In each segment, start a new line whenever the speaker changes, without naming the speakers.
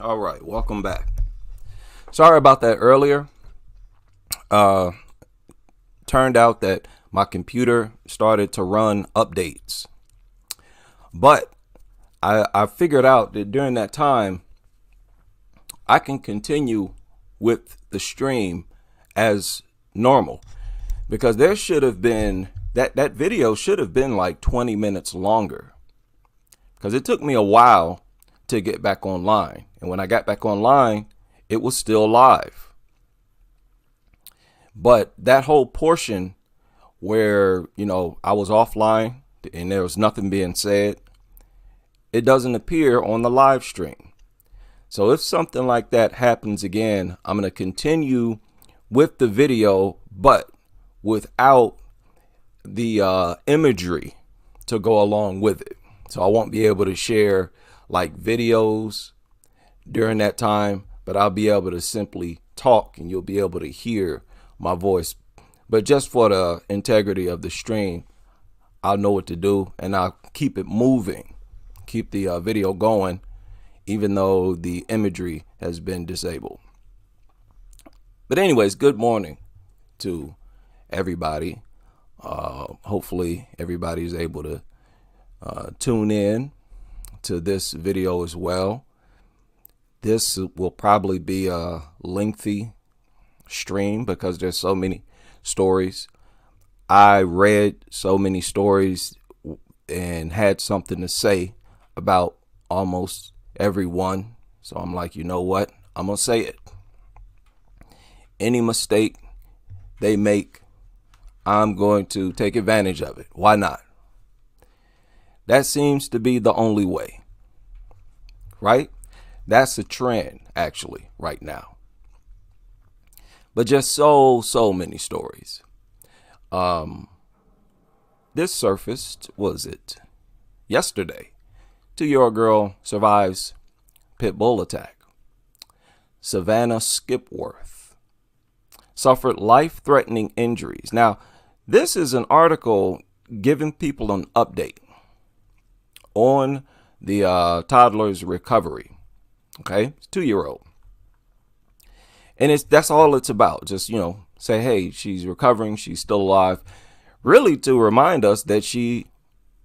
All right, welcome back. Sorry about that earlier. Uh, Turned out that my computer started to run updates, but I figured out that during that time I can continue with the stream as normal because there should have been that video should have been like 20 minutes longer because it took me a while to get back online, and when I got back online it was still live. But that whole portion where, I was offline and there was nothing being said, it doesn't appear on the live stream. So if something like that happens again, I'm going to continue with the video, but without the imagery to go along with it. So I won't be able to share like videos during that time, but I'll be able to simply talk and you'll be able to hear my voice. But just for the integrity of the stream, I'll know what to do and I'll keep it moving, keep the video going, even though the imagery has been disabled. But anyways, good morning to everybody. Hopefully everybody's able to tune in to this video as well. This will probably be a lengthy stream because there's so many stories. I read so many stories and had something to say about almost everyone. So I'm like, you know what? I'm going to say it. Any mistake they make, I'm going to take advantage of it. Why not? That seems to be the only way, right? That's a trend actually right now. But just so many stories. This surfaced, was it yesterday? 2-year-old girl survives pit bull attack. Savannah Skipworth suffered life-threatening injuries. Now, this is an article giving people an update on the toddler's recovery. Okay, it's 2-year-old. And that's all it's about. Just, say, hey, she's recovering. She's still alive. Really to remind us that she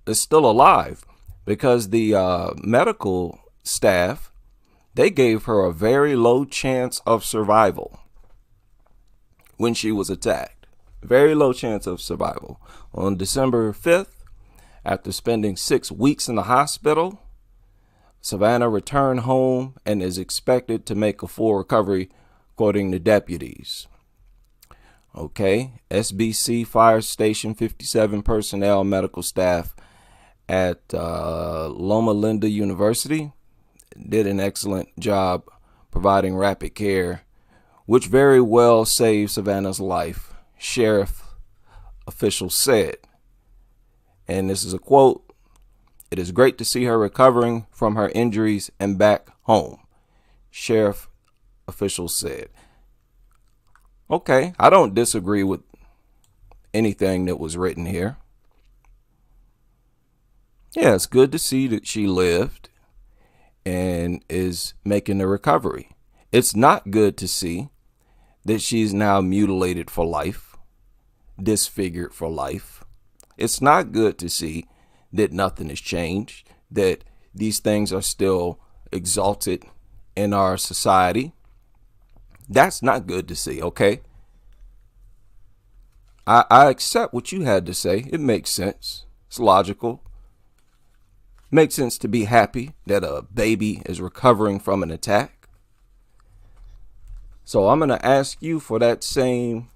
is still alive because the medical staff, they gave her a very low chance of survival when she was attacked. Very low chance of survival. On December 5th, after spending 6 weeks in the hospital, Savannah returned home and is expected to make a full recovery, according to deputies. Okay, SBC Fire Station 57 personnel, medical staff at Loma Linda University did an excellent job providing rapid care, which very well saved Savannah's life, sheriff officials said. And this is a quote: "It is great to see her recovering from her injuries and back home," sheriff officials said. Okay, I don't disagree with anything that was written here. Yeah, it's good to see that she lived and is making a recovery. It's not good to see that she's now mutilated for life, disfigured for life. It's not good to see that nothing has changed, that these things are still exalted in our society. That's not good to see, okay? I accept what you had to say. It makes sense. It's logical. It makes sense to be happy that a baby is recovering from an attack. So I'm going to ask you for that same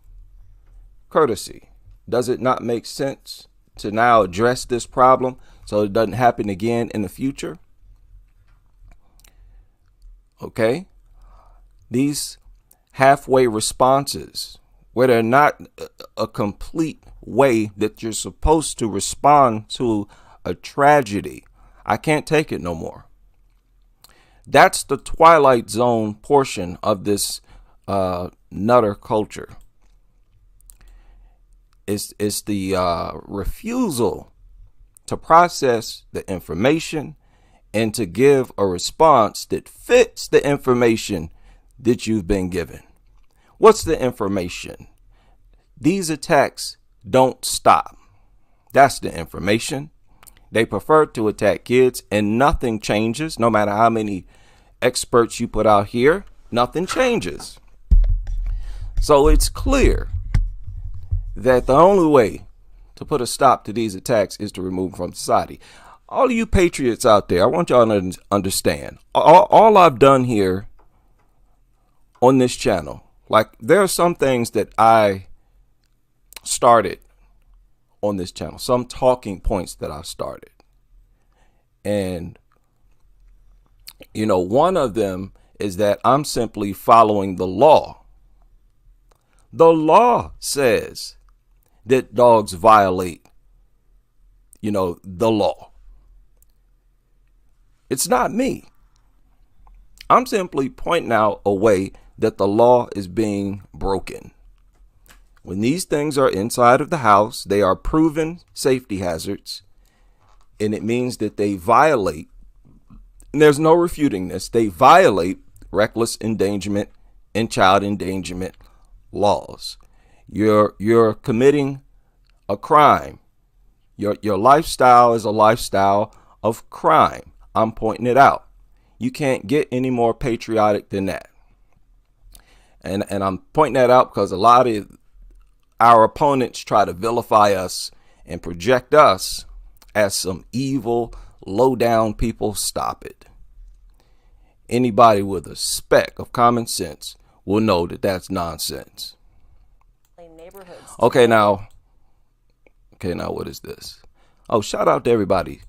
courtesy. Does it not make sense to now address this problem so it doesn't happen again in the future? Okay? These halfway responses, where they're not a complete way that you're supposed to respond to a tragedy, I can't take it no more. That's the Twilight Zone portion of this nutter culture. It's the refusal to process the information and to give a response that fits the information that you've been given. What's the information? These attacks don't stop. That's the information. They prefer to attack kids, and nothing changes. No matter how many experts you put out here, nothing changes. So it's clear that the only way to put a stop to these attacks is to remove them from society. All of you patriots out there, I want y'all to understand. All I've done here on this channel, like there are some things that I started on this channel, some talking points that I started. And, you know, one of them is that I'm simply following the law. The law says that dogs violate, you know, the law. It's not me. I'm simply pointing out a way that the law is being broken. When these things are inside of the house, they are proven safety hazards, and it means that they violate, and there's no refuting this, they violate reckless endangerment and child endangerment laws. You're committing a crime. Your lifestyle is a lifestyle of crime. I'm pointing it out. You can't get any more patriotic than that. And I'm pointing that out because a lot of our opponents try to vilify us and project us as some evil, low-down people. Stop it. Anybody with a speck of common sense will know that that's nonsense. Okay, now what is this? Oh, shout out to everybody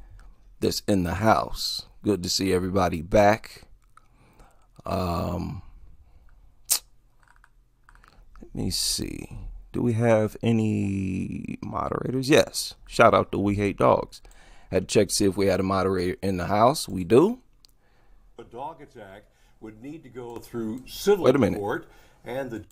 that's in the house. Good to see everybody back. Let me see. Do we have any moderators? Yes. Shout out to We Hate Dogs. Had to check to see if we had a moderator in the house. We do.
A dog attack would need to go through civil court and the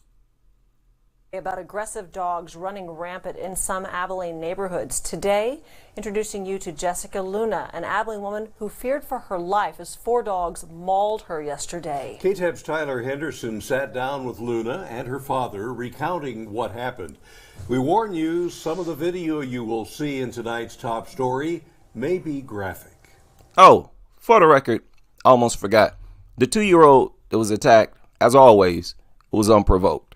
about aggressive dogs running rampant in some Abilene neighborhoods. Today, introducing you to Jessica Luna, an Abilene woman who feared for her life as 4 dogs mauled her yesterday.
KTAB's Tyler Henderson sat down with Luna and her father, recounting what happened. We warn you, some of the video you will see in tonight's top story may be graphic.
Oh, for the record, I almost forgot. The 2-year-old that was attacked, as always, was unprovoked.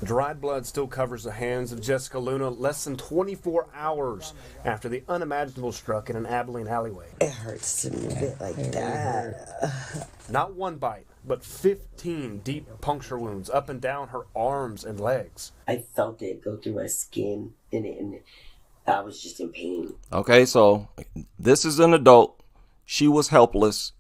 Dried blood still covers the hands of Jessica Luna less than 24 hours after the unimaginable struck in an Abilene alleyway.
It hurts to move it like that.
Not one bite, but 15 deep puncture wounds up and down her arms and legs.
I felt it go through my skin, and I was just in pain.
Okay, so this is an adult. She was helpless.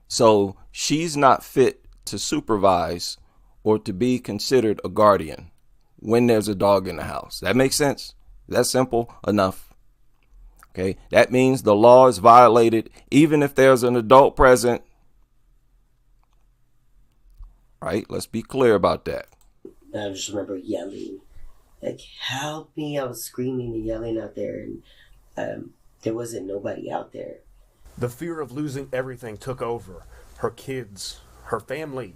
So she's not fit to supervise or to be considered a guardian when there's a dog in the house. That makes sense? That's simple enough. Okay, that means the law is violated even if there's an adult present. Right? Let's be clear about that.
I just remember yelling, like, help me. I was screaming and yelling out there, and there wasn't nobody out there.
The fear of losing everything took over. Her kids, her family,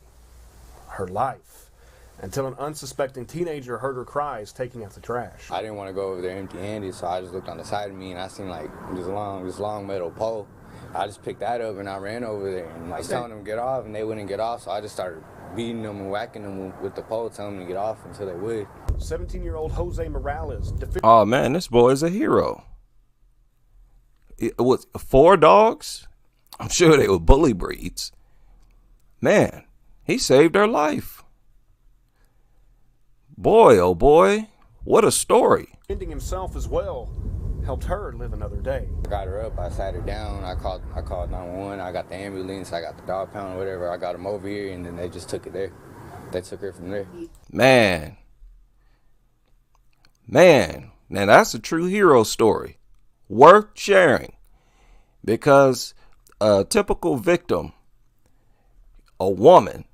her life, until an unsuspecting teenager heard her cries taking out the trash.
I didn't want to go over there empty-handed, so I just looked on the side of me and I seen like this long metal pole. I just picked that up and I ran over there and like telling them to get off, and they wouldn't get off, so I just started beating them and whacking them with the pole, telling them to get off until they would.
17-year-old Jose Morales.
Oh man, this boy is a hero. It was 4 dogs. I'm sure they were bully breeds. Man, he saved her life. Boy, oh boy, what a story.
Ending himself as well helped her live another day.
I got her up, I sat her down, I called 911, I got the ambulance, I got the dog pound, whatever, I got them over here, and then they just took it there. They took her from there.
Man, now that's a true hero story. Worth sharing, because a typical victim, a woman,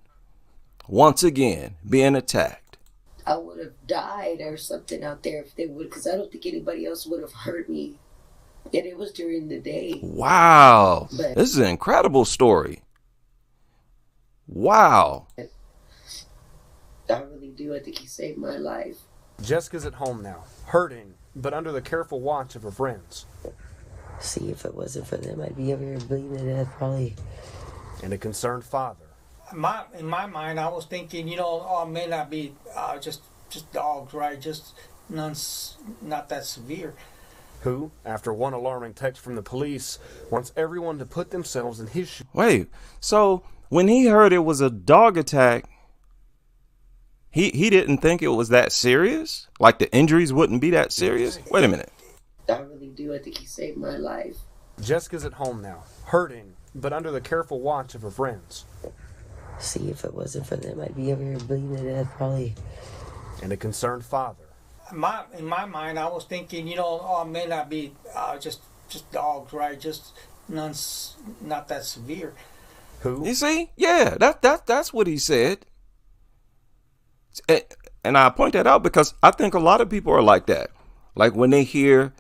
once again being attacked.
I would have died or something out there if they would, because I don't think anybody else would have hurt me.
And it was during the day.
Wow.
But
This is an incredible story. Wow.
I really do. I think he saved my life.
Jessica's at home now, hurting, but under the careful watch of her friends.
See, if it wasn't for them, I'd be over here bleeding to death probably.
And a concerned father.
In my mind, I was thinking, oh, it may not be just dogs, right? Just not that severe.
Who, after one alarming text from the police, wants everyone to put themselves in his shoes.
Wait, so when he heard it was a dog attack, he didn't think it was that serious? Like the injuries wouldn't be that serious? Wait a minute.
I really do. I think he saved my life.
Jessica's at home now, hurting, but under the careful watch of her friends.
See, if it wasn't for them, I'd be over here bleeding to death probably.
And a concerned father.
In my mind, I was thinking, oh, it may not be just dogs, right? Just not that severe.
Who?
You see? Yeah, that's what he said. And I point that out because I think a lot of people are like that. Like when they hear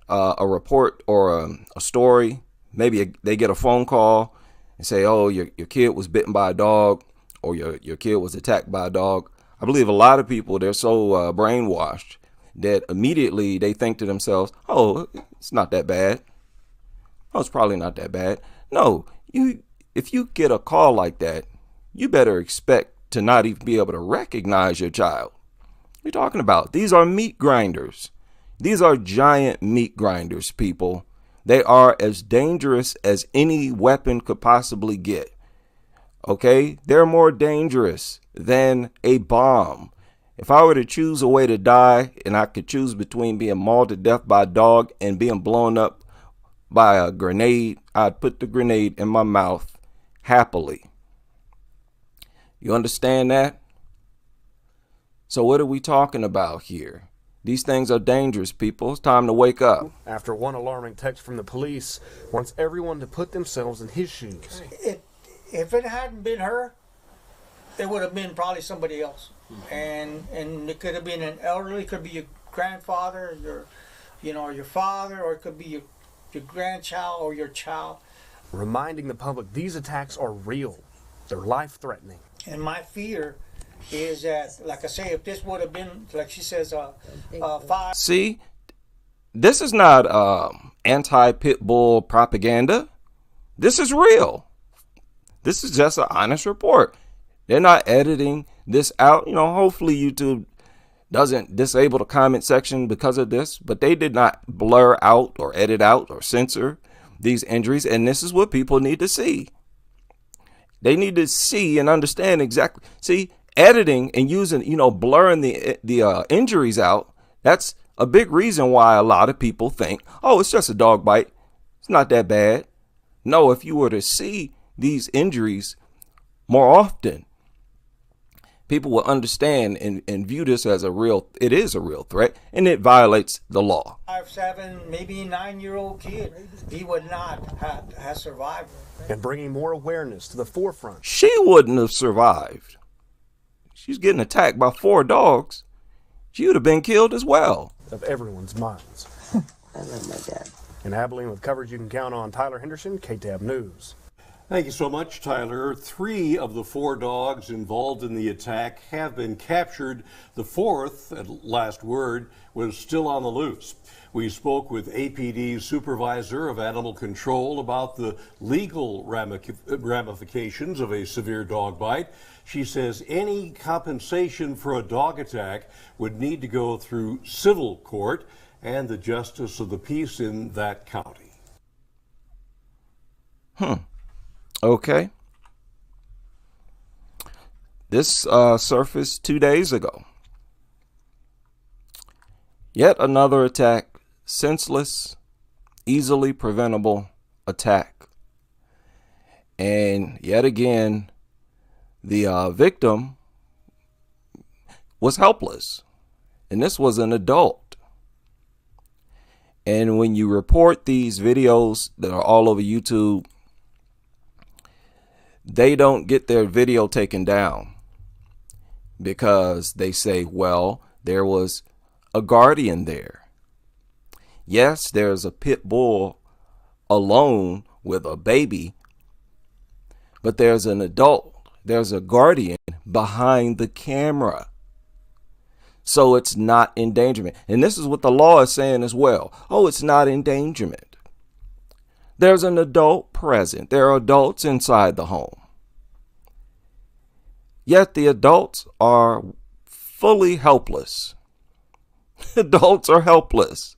a report or a story, maybe they get a phone call and say, oh, your kid was bitten by a dog or your kid was attacked by a dog. I believe a lot of people, they're so brainwashed that immediately they think to themselves, oh, it's not that bad. Oh, it's probably not that bad. No, if you get a call like that, you better expect to not even be able to recognize your child. What are you talking about? These are meat grinders. These are giant meat grinders, people. They are as dangerous as any weapon could possibly get. Okay? They're more dangerous than a bomb. If I were to choose a way to die and I could choose between being mauled to death by a dog and being blown up by a grenade, I'd put the grenade in my mouth happily. You understand that? So what are we talking about here? These things are dangerous, people. It's time to wake up.
After one alarming text from the police, wants everyone to put themselves in his shoes.
If it hadn't been her, it would have been probably somebody else. And it could have been an elderly, it could be your grandfather, your father, or it could be your grandchild or your child.
Reminding the public these attacks are real. They're life-threatening.
And my fear is that, like I say, if this would have been, like she says, 5.
See, this is not anti-pit bull propaganda. This is real. This is just an honest report. They're not editing this out. Hopefully YouTube doesn't disable the comment section because of this, but they did not blur out or edit out or censor these injuries. And this is what people need to see. They need to see and understand exactly. See, editing and using, blurring the injuries out. That's a big reason why a lot of people think, oh, it's just a dog bite. It's not that bad. No, if you were to see these injuries more often, people will understand and view this as it is a real threat, and it violates the law.
5, 7, maybe 9-year-old kid, he would not have survived.
And bringing more awareness to the forefront.
She wouldn't have survived. She's getting attacked by 4 dogs. She would have been killed as well.
Of everyone's minds.
I love my dad.
In Abilene, with coverage you can count on, Tyler Henderson, KTAB News.
Thank you so much, Tyler. 3 of the 4 dogs involved in the attack have been captured. The 4th, at last word, was still on the loose. We spoke with APD's supervisor of animal control about the legal ramifications of a severe dog bite. She says any compensation for a dog attack would need to go through civil court and the justice of the peace in that county.
Okay. This surfaced 2 days ago. Yet another attack, senseless, easily preventable attack. And yet again, the victim was helpless. And this was an adult. And when you report these videos that are all over YouTube, they don't get their video taken down because they say, well, there was a guardian there. Yes, there's a pit bull alone with a baby, but there's an adult, there's a guardian behind the camera. So it's not endangerment. And this is what the law is saying as well. Oh, it's not endangerment. There's an adult present. There are adults inside the home. Yet the adults are fully helpless. Adults are helpless.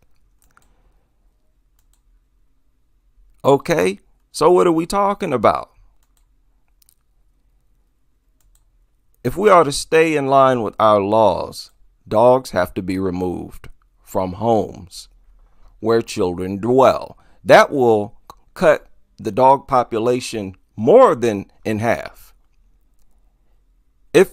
Okay, so what are we talking about? If we are to stay in line with our laws, dogs have to be removed from homes where children dwell. That will cut the dog population more than in half. If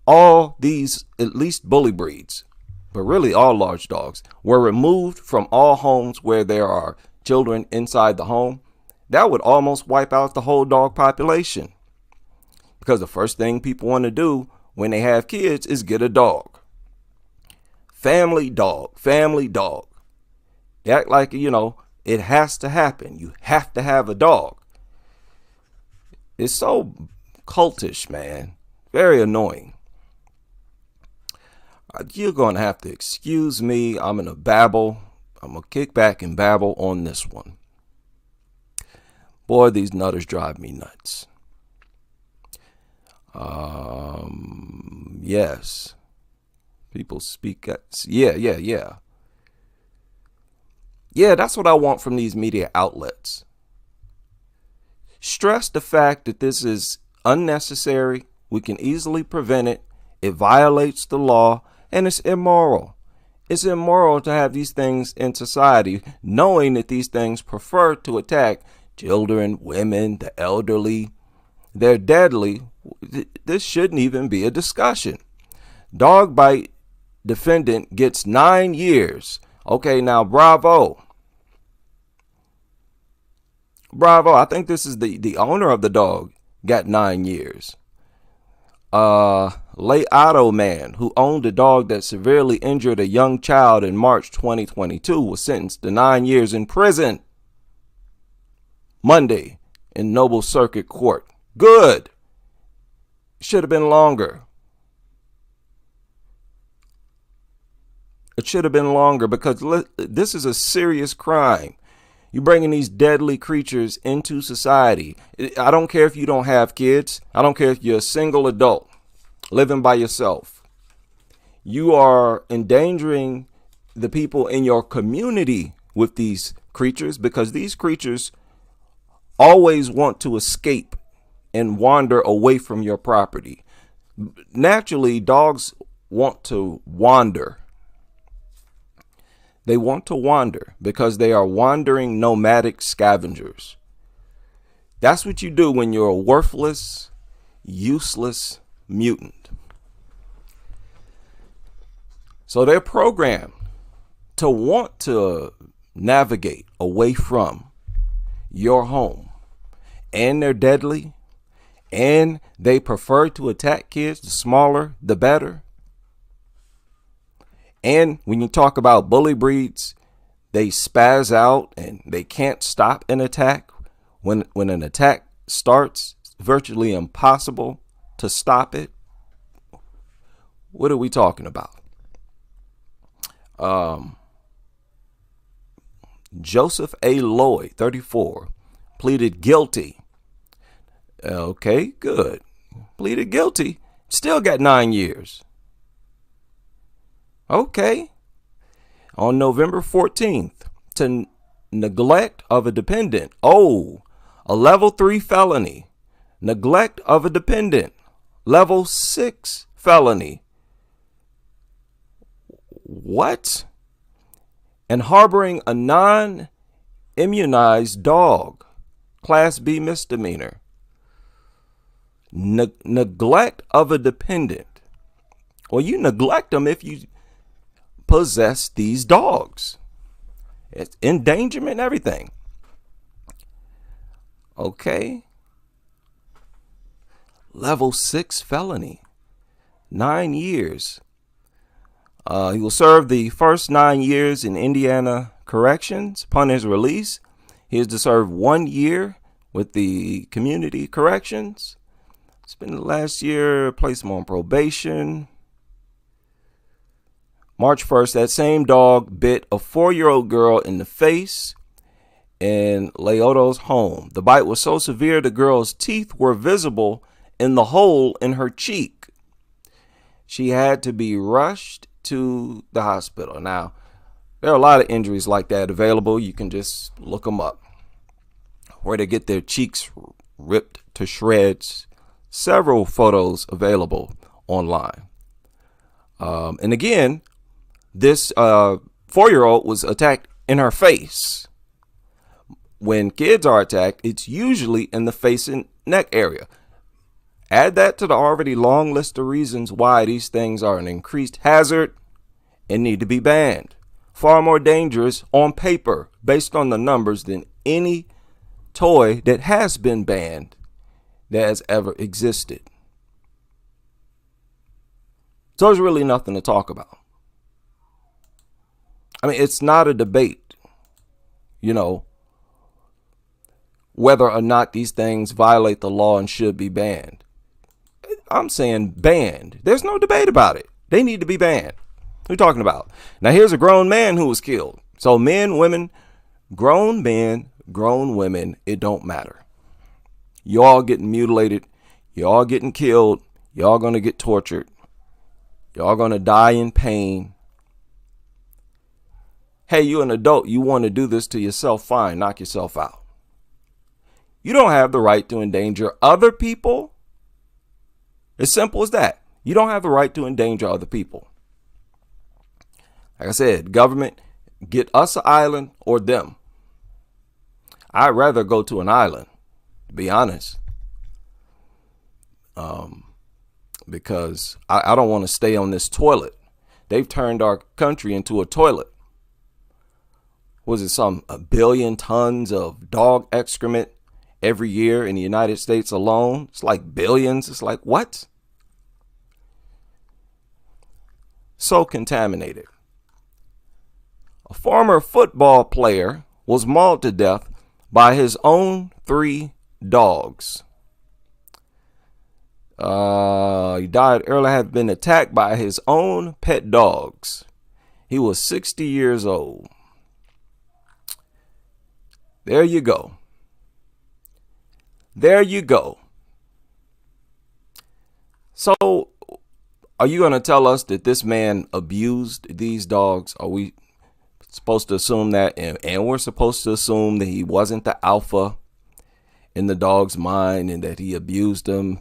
all these, at least bully breeds, but really all large dogs, were removed from all homes where there are children inside the home, that would almost wipe out the whole dog population. Because the first thing people want to do when they have kids is get a dog. Family dog, family dog. They act like, it has to happen. You have to have a dog. It's so cultish, man. Very annoying. You're going to have to excuse me. I'm going to babble. I'm going to kick back and babble on this one. Boy, these nutters drive me nuts. Yes. People speak. Yeah, that's what I want from these media outlets. Stress the fact that this is unnecessary. We can easily prevent it. It violates the law, and it's immoral. It's immoral to have these things in society, knowing that these things prefer to attack children, women, the elderly. They're deadly. This shouldn't even be a discussion. Dog bite defendant gets 9 years. Okay, now bravo. Bravo. I think this is the owner of the dog got 9 years. Late Otto man who owned a dog that severely injured a young child in March 2022 was sentenced to 9 years in prison Monday in Noble Circuit Court. Good. Should have been longer. It should have been longer because this is a serious crime. You're bringing these deadly creatures into society. I don't care if you don't have kids. I don't care if you're a single adult living by yourself. You are endangering the people in your community with these creatures because these creatures always want to escape and wander away from your property. Naturally, dogs want to wander. They want to wander because they are wandering nomadic scavengers. That's what you do when you're a worthless, useless mutant. So they're programmed to want to navigate away from your home. And they're deadly. And they prefer to attack kids. The smaller, the better. And when you talk about bully breeds, they spaz out and they can't stop an attack. When an attack starts, it's virtually impossible to stop it. What are we talking about? Joseph A. Lloyd, 34, pleaded guilty. Okay, good. Pleaded guilty. Still got 9 years. Okay. On November 14th, to neglect of a dependent. Oh, a level 3 felony. Neglect of a dependent. Level 6 felony. What? And harboring a non-immunized dog. Class B misdemeanor. Neglect of a dependent. Well, you neglect them if you possess these dogs. It's endangerment and everything. Okay. Level 6 felony. 9 years. He will serve the first 9 years in Indiana Corrections. Upon his release, he is to serve 1 year with the community corrections. Spent the last year, placed him on probation. March 1st, that same dog bit a 4-year-old girl in the face in Leoto's home. The bite was so severe the girl's teeth were visible in the hole in her cheek. She had to be rushed to the hospital. Now, there are a lot of injuries like that available. You can just look them up, where they get their cheeks ripped to shreds. Several photos available online. And again, this 4-year-old was attacked in her face. When kids are attacked, it's usually in the face and neck area. Add that to the already long list of reasons why these things are an increased hazard and need to be banned. Far more dangerous on paper, based on the numbers, than any toy that has been banned that has ever existed. So there's really nothing to talk about. I mean, it's not a debate, whether or not these things violate the law and should be banned. I'm saying banned. There's no debate about it. They need to be banned. What are you talking about? Now, here's a grown man who was killed. So men, women, grown men, grown women, it don't matter. Y'all getting mutilated. Y'all getting killed. Y'all going to get tortured. Y'all going to die in pain. Hey, you an adult. You want to do this to yourself? Fine. Knock yourself out. You don't have the right to endanger other people. As simple as that. You don't have the right to endanger other people. Like I said, government, get us an island or them. I'd rather go to an island, to be honest. Because I don't want to stay on this toilet. They've turned our country into a toilet. Was it a billion tons of dog excrement every year in the United States alone? It's like billions. It's like, what? So contaminated. A former football player was mauled to death by his own 3 dogs. He died early, had been attacked by his own pet dogs. He was 60 years old. There you go. There you go. So, are you going to tell us that this man abused these dogs? Are we supposed to assume that? And we're supposed to assume that he wasn't the alpha in the dog's mind and that he abused them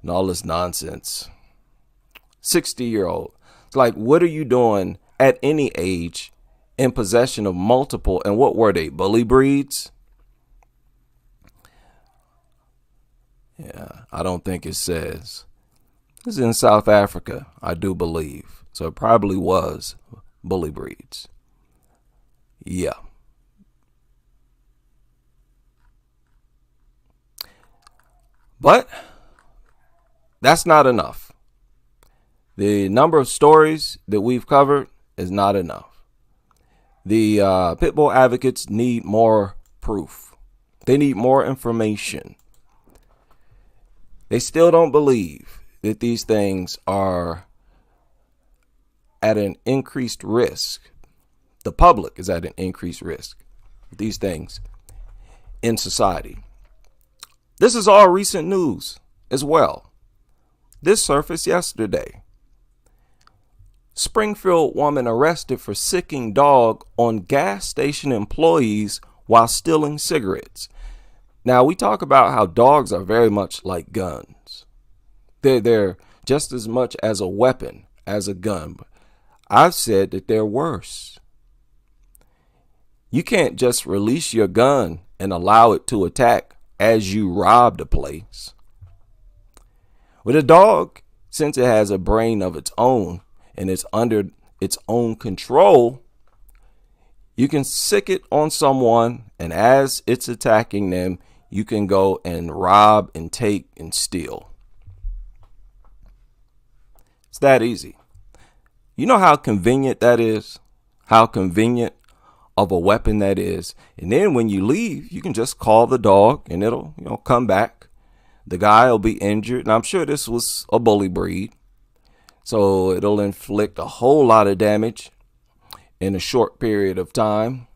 and all this nonsense. 60-year-old. It's like, what are you doing at any age in possession of multiple, and what were they, bully breeds? Yeah, I don't think it says. This is in South Africa, I do believe. So it probably was bully breeds. Yeah. But that's not enough. The number of stories that we've covered is not enough. The pit bull advocates need more proof. They need more information. They still don't believe that these things are at an increased risk. The public is at an increased risk. These things in society. This is all recent news as well. This surfaced yesterday. Springfield woman arrested for sicking dog on gas station employees while stealing cigarettes. Now, we talk about how dogs are very much like guns. They're just as much as a weapon as a gun. I've said that they're worse. You can't just release your gun and allow it to attack as you robbed a place. With a dog, since it has a brain of its own and it's under its own control, you can sick it on someone, and as it's attacking them, you can go and rob and take and steal. It's that easy. You know how convenient that is? How convenient of a weapon that is. And then when you leave, you can just call the dog and it'll, come back. The guy will be injured. And I'm sure this was a bully breed. So it'll inflict a whole lot of damage in a short period of time.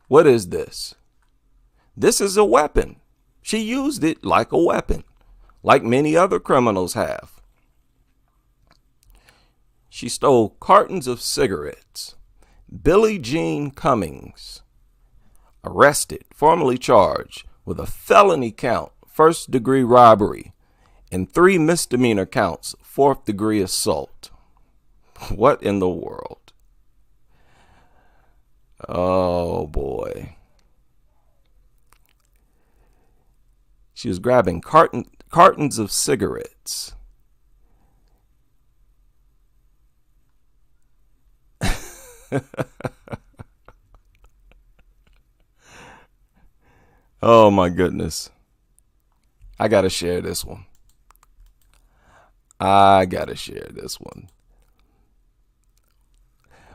What is this? This is a weapon. She used it like a weapon, like many other criminals have. She stole cartons of cigarettes. Billie Jean Cummings, arrested, formally charged with a felony count, first-degree robbery, and 3 misdemeanor counts, fourth-degree assault. What in the world? Oh, boy. She was grabbing cartons of cigarettes. Oh, my goodness. I got to share this one.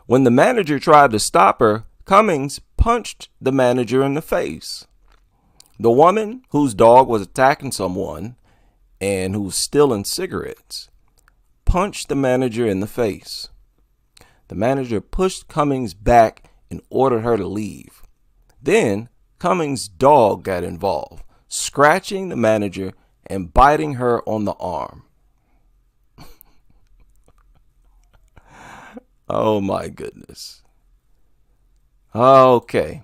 When the manager tried to stop her, Cummings punched the manager in the face. The woman whose dog was attacking someone and who was stealing cigarettes punched the manager in the face. The manager pushed Cummings back and ordered her to leave. Then Cummings' dog got involved, scratching the manager and biting her on the arm. Oh my goodness. Okay.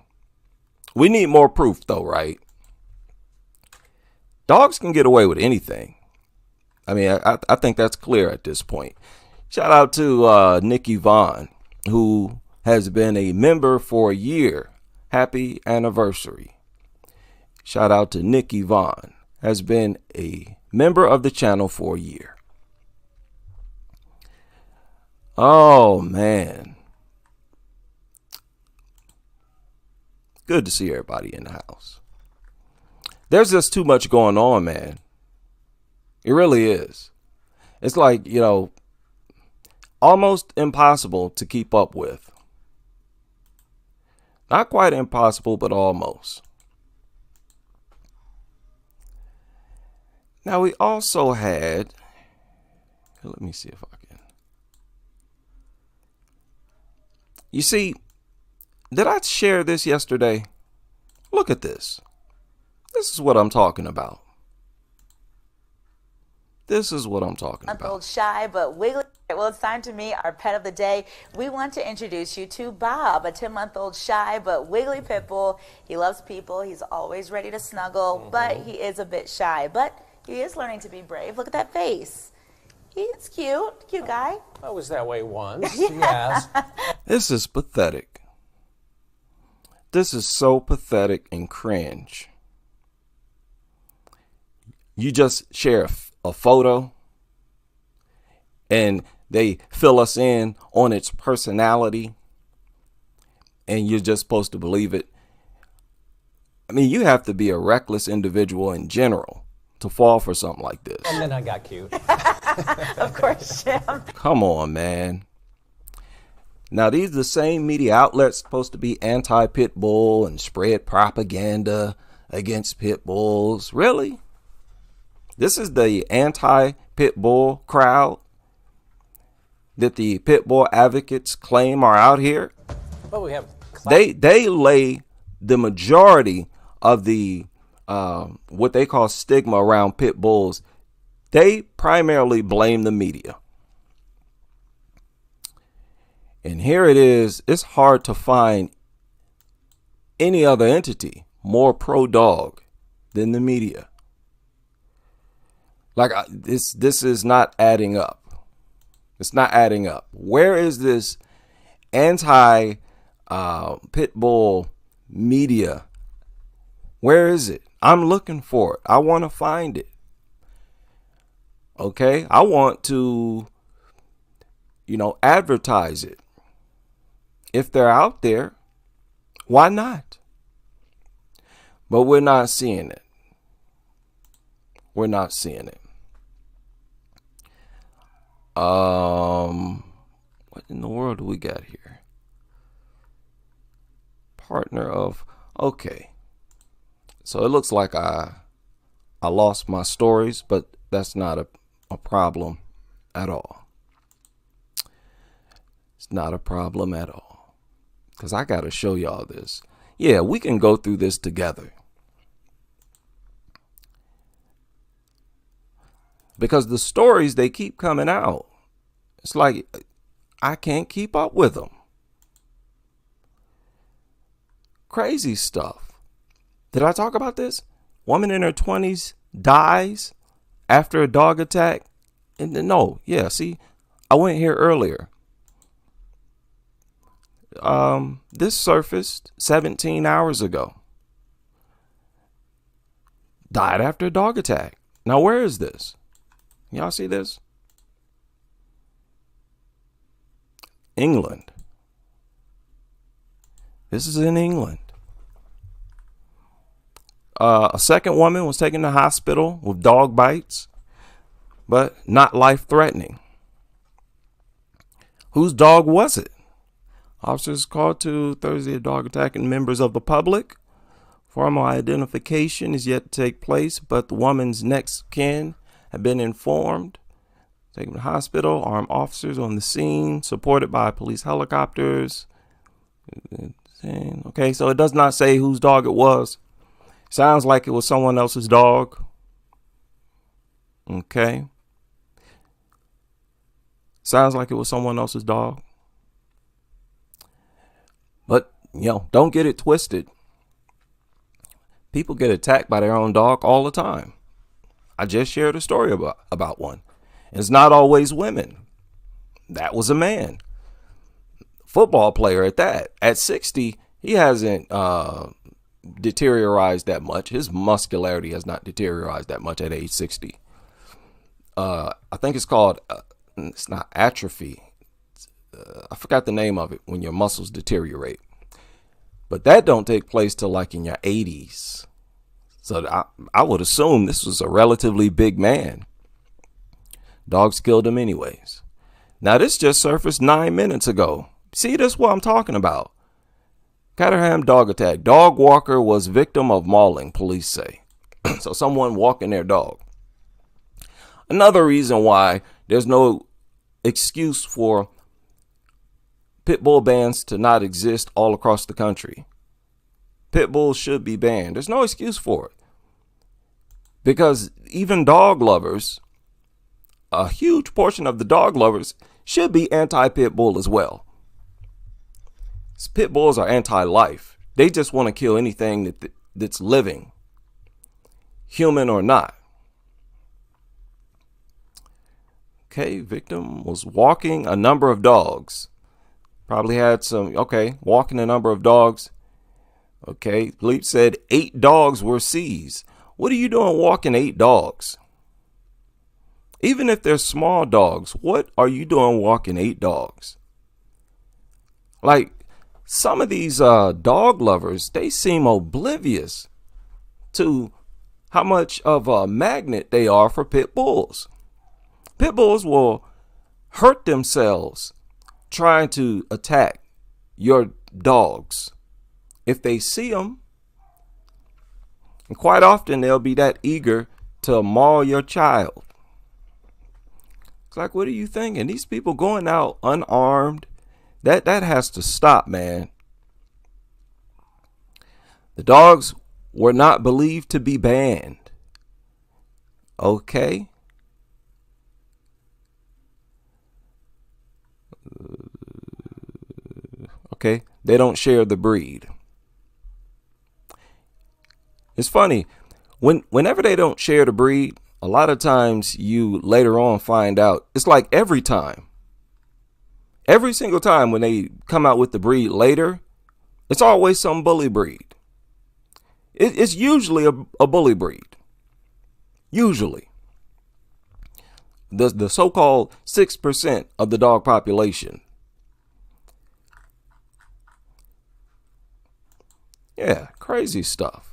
We need more proof though, right? Dogs can get away with anything. I mean, I think that's clear at this point. Shout out to Nikki Vaughn, who has been a member for a year. Happy anniversary. Shout out to Nikki Vaughn, has been a member of the channel for a year. Oh, man. Good to see everybody in the house. There's just too much going on, man. It really is. It's like, almost impossible to keep up with. Not quite impossible, but almost. Now, we also had, let me see if I can. You see, did I share this yesterday? Look at this. This is what I'm talking about. This is what I'm talking about.
Month-old shy but wiggly. Well, it's time to meet our pet of the day. We want to introduce you to Bob, a 10-month-old shy but wiggly pit bull. He loves people. He's always ready to snuggle, but he is a bit shy. But he is learning to be brave. Look at that face. He's cute. Cute guy.
I was that way once. Yes.
This is pathetic. This is so pathetic and cringe. You just share a photo and they fill us in on its personality and you're just supposed to believe it. I mean, you have to be a reckless individual in general to fall for something like this.
And then I got cute.
Of course, Jim.
Come on, man. Now, these are the same media outlets supposed to be anti-pit bull and spread propaganda against pit bulls. Really? This is the anti-pit bull crowd that the pit bull advocates claim are out here.
Well, we have
they lay the majority of the what they call stigma around pit bulls. They primarily blame the media. And here it is. It's hard to find any other entity more pro-dog than the media. Like this is not adding up. It's not adding up. Where is this anti pit bull media? Where is it? I'm looking for it. I want to find it. Okay? I want to, advertise it. If they're out there, why not? But we're not seeing it. We're not seeing it. What in the world do we got here? partner of, okay. So it looks like I lost my stories, but that's not a problem at all. It's not a problem at all. Because I got to show y'all this. Yeah, we can go through this together. Because the stories, they keep coming out. It's like I can't keep up with them. Crazy stuff. Did I talk about this? Woman in her 20s dies after a dog attack. And no, yeah, see, I went here earlier. This surfaced 17 hours ago. Died after a dog attack. Now, where is this? Y'all see this? England. This is in England. A second woman was taken to hospital with dog bites, but not life-threatening. Whose dog was it? Officers called to Thursday a dog attacking members of the public. Formal identification is yet to take place, but the woman's next kin have been informed. Taken to the hospital, armed officers on the scene, supported by police helicopters. Okay, so it does not say whose dog it was. Sounds like it was someone else's dog. Okay. Sounds like it was someone else's dog. But, don't get it twisted. People get attacked by their own dog all the time. I just shared a story about one. It's not always women. That was a man. Football player at that. At 60, he hasn't deteriorated that much. His muscularity has not deteriorated that much at age 60. I think it's called, it's not atrophy. I forgot the name of it when your muscles deteriorate. But that don't take place till like in your 80s. So I would assume this was a relatively big man. Dogs killed him anyways. Now this just surfaced 9 minutes ago. See, this is what I'm talking about. Caterham dog attack. Dog walker was victim of mauling, police say. So someone walking their dog. Another reason why there's no excuse for pit bull bans to not exist all across the country. Pit bulls should be banned. There's no excuse for it. Because even dog lovers, a huge portion of the dog lovers should be anti-pit bull as well. Pit bulls are anti-life. They just want to kill anything that's living, human or not. Okay, victim was walking a number of dogs. Probably had walking a number of dogs. Okay, police said 8 dogs were seized. What are you doing walking 8 dogs? Even if they're small dogs, what are you doing walking 8 dogs? Like, some of these dog lovers, they seem oblivious to how much of a magnet they are for pit bulls. Pit bulls will hurt themselves trying to attack your dogs if they see them. And quite often they'll be that eager to maul your child. It's like, what are you thinking? These people going out unarmed, that has to stop, man. The dogs were not believed to be banned. Okay. Okay, they don't share the breed. It's funny, whenever they don't share the breed, a lot of times you later on find out, it's like every single time when they come out with the breed later, it's always some bully breed. It's usually a bully breed. Usually. The so-called 6% of the dog population. Yeah, crazy stuff.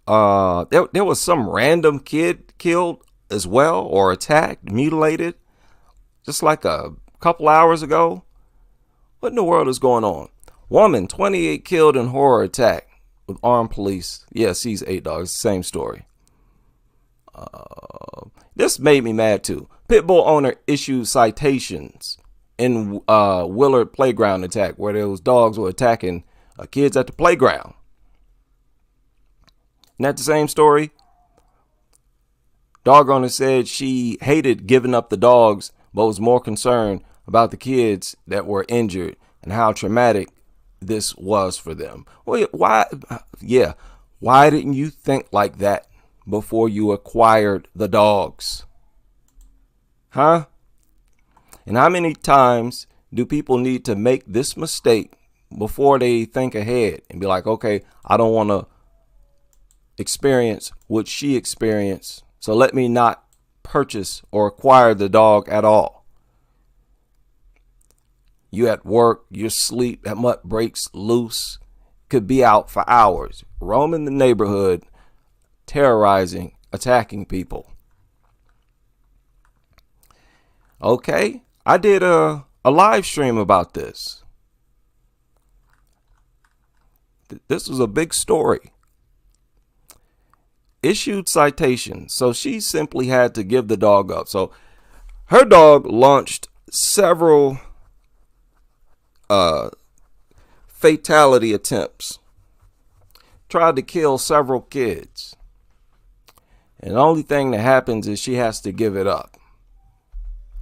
There was some random kid killed as well, or attacked, mutilated, just like a couple hours ago. What in the world is going on? Woman, 28 killed in horror attack with armed police. Yeah, sees 8 dogs. Same story. This made me mad too. Pitbull owner issued citations in Willard playground attack where those dogs were attacking kids at the playground. Isn't that the same story? Dog owner said she hated giving up the dogs, but was more concerned about the kids that were injured and how traumatic this was for them. Well, why? Yeah, why didn't you think like that before you acquired the dogs? Huh? And how many times do people need to make this mistake before they think ahead and be like, okay, I don't want to experience what she experienced, so let me not purchase or acquire the dog at all. You at work, you sleep, that mutt breaks loose, could be out for hours, roaming the neighborhood, terrorizing, attacking people. Okay, I did a live stream about this. This was a big story. Issued citations. So she simply had to give the dog up. So her dog launched several fatality attempts. Tried to kill several kids. And the only thing that happens is she has to give it up.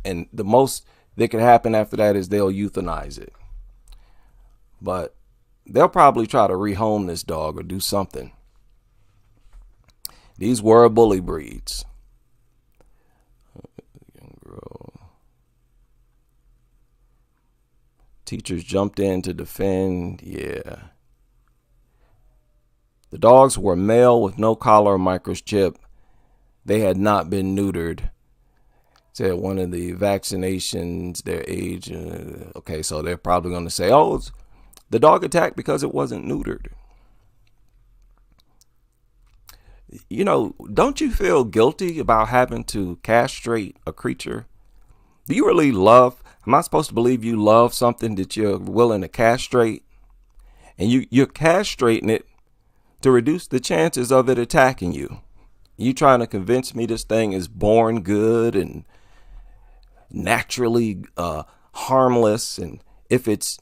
And the most that could happen after that is they'll euthanize it. But they'll probably try to rehome this dog or do something. These were bully breeds. Young girl. Teachers jumped in to defend. Yeah. The dogs were male with no collar or microchip. They had not been neutered. Said one of the vaccinations, their age. Okay, so they're probably going to say, oh, it's the dog attacked because it wasn't neutered. You know, don't you feel guilty about having to castrate a creature? Do you really love? Am I supposed to believe you love something that you're willing to castrate? And you're castrating it to reduce the chances of it attacking you. You trying to convince me this thing is born good and naturally harmless, and if it's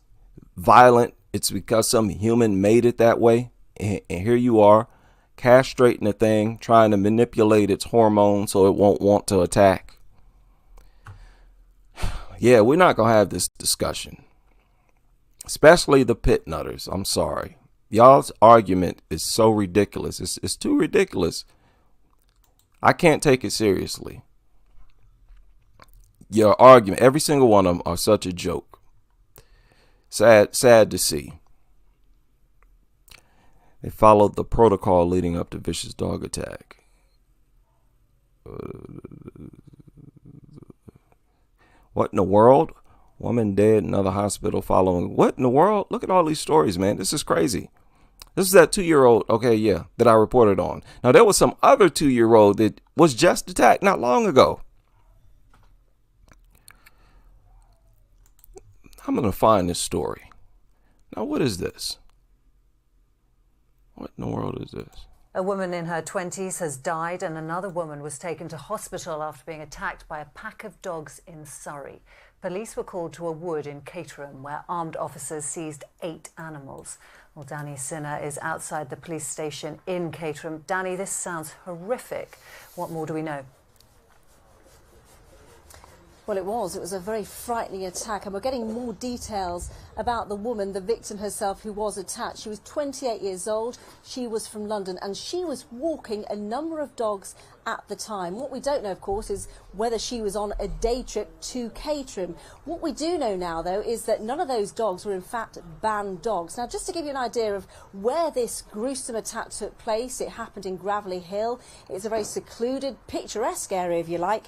violent, it's because some human made it that way. And here you are castrating the thing, trying to manipulate its hormones so it won't want to attack. Yeah, we're not going to have this discussion, especially the pit nutters. I'm sorry. Y'all's argument is so ridiculous. It's too ridiculous. I can't take it seriously. Your argument, every single one of them are such a joke. Sad to see. They followed the protocol leading up to vicious dog attack. What in the world? Woman dead, another hospital following. What in the world? Look at all these stories, man. This is crazy. This is that 2-year-old, okay, yeah, that I reported on. Now, there was some other 2-year-old that was just attacked not long ago. I'm going to find this story. Now, what is this? What in the world is this?
A woman in her 20s has died and another woman was taken to hospital after being attacked by a pack of dogs in Surrey. Police were called to a wood in Caterham where armed officers seized 8 animals. Well, Danny Sinner is outside the police station in Caterham. Danny, this sounds horrific. What more do we know?
Well, it was a very frightening attack, and we're getting more details about the woman, the victim herself, who was attacked. She was 28 years old, she was from London, and she was walking a number of dogs at the time. What we don't know, of course, is whether she was on a day trip to Caterham. What we do know now, though, is that none of those dogs were in fact banned dogs. Now, just to give you an idea of where this gruesome attack took place, it happened in Gravelly Hill. It's a very secluded, picturesque area, if you like,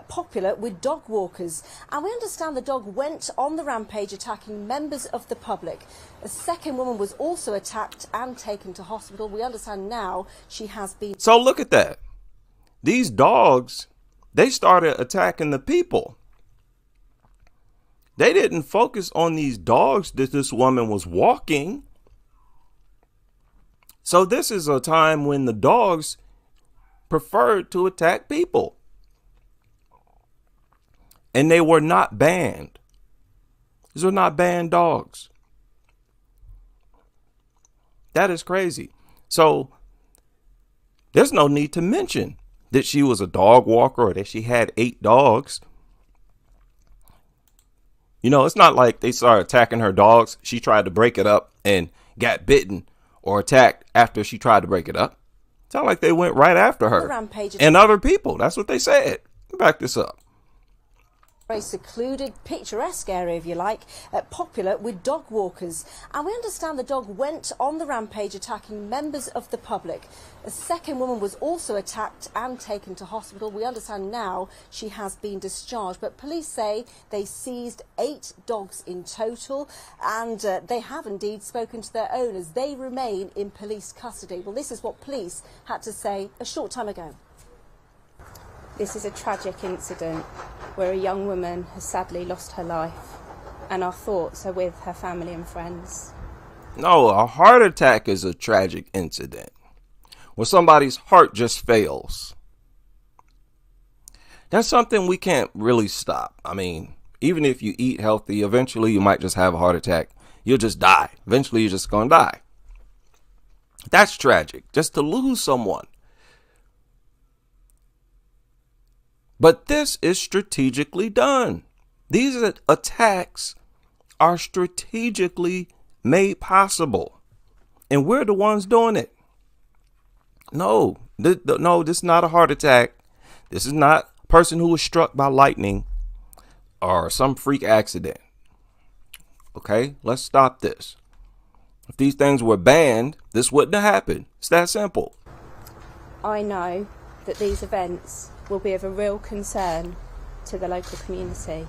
popular with dog walkers. And we understand the dog went on the rampage attacking members of the public. A second woman was also attacked and taken to hospital. We understand now she has been...
So look at that. These dogs, they started attacking the people. They didn't focus on these dogs that this woman was walking. So this is a time when the dogs preferred to attack people. And they were not banned. These are not banned dogs. That is crazy. So there's no need to mention that she was a dog walker or that she had 8 dogs. You know, it's not like they started attacking her dogs. She tried to break it up and got bitten or attacked after she tried to break it up. It's not like they went right after her and other people. That's what they said. Back this up.
Very secluded, picturesque area, if you like, popular with dog walkers. And we understand the dog went on the rampage attacking members of the public. A second woman was also attacked and taken to hospital. We understand now she has been discharged. But police say they seized 8 dogs in total, and they have indeed spoken to their owners. They remain in police custody. Well, this is what police had to say a short time ago.
This is a tragic incident where a young woman has sadly lost her life, and our thoughts are with her family and friends.
No, a heart attack is a tragic incident where somebody's heart just fails. That's something we can't really stop. I mean, even if you eat healthy, eventually you might just have a heart attack. You'll just die. Eventually you're just going to die. That's tragic, just to lose someone. But this is strategically done. These attacks are strategically made possible. And we're the ones doing it. No, this is not a heart attack. This is not a person who was struck by lightning or some freak accident. Okay, let's stop this. If these things were banned, this wouldn't have happened. It's that simple.
I know that these events will be of a real concern to the local community,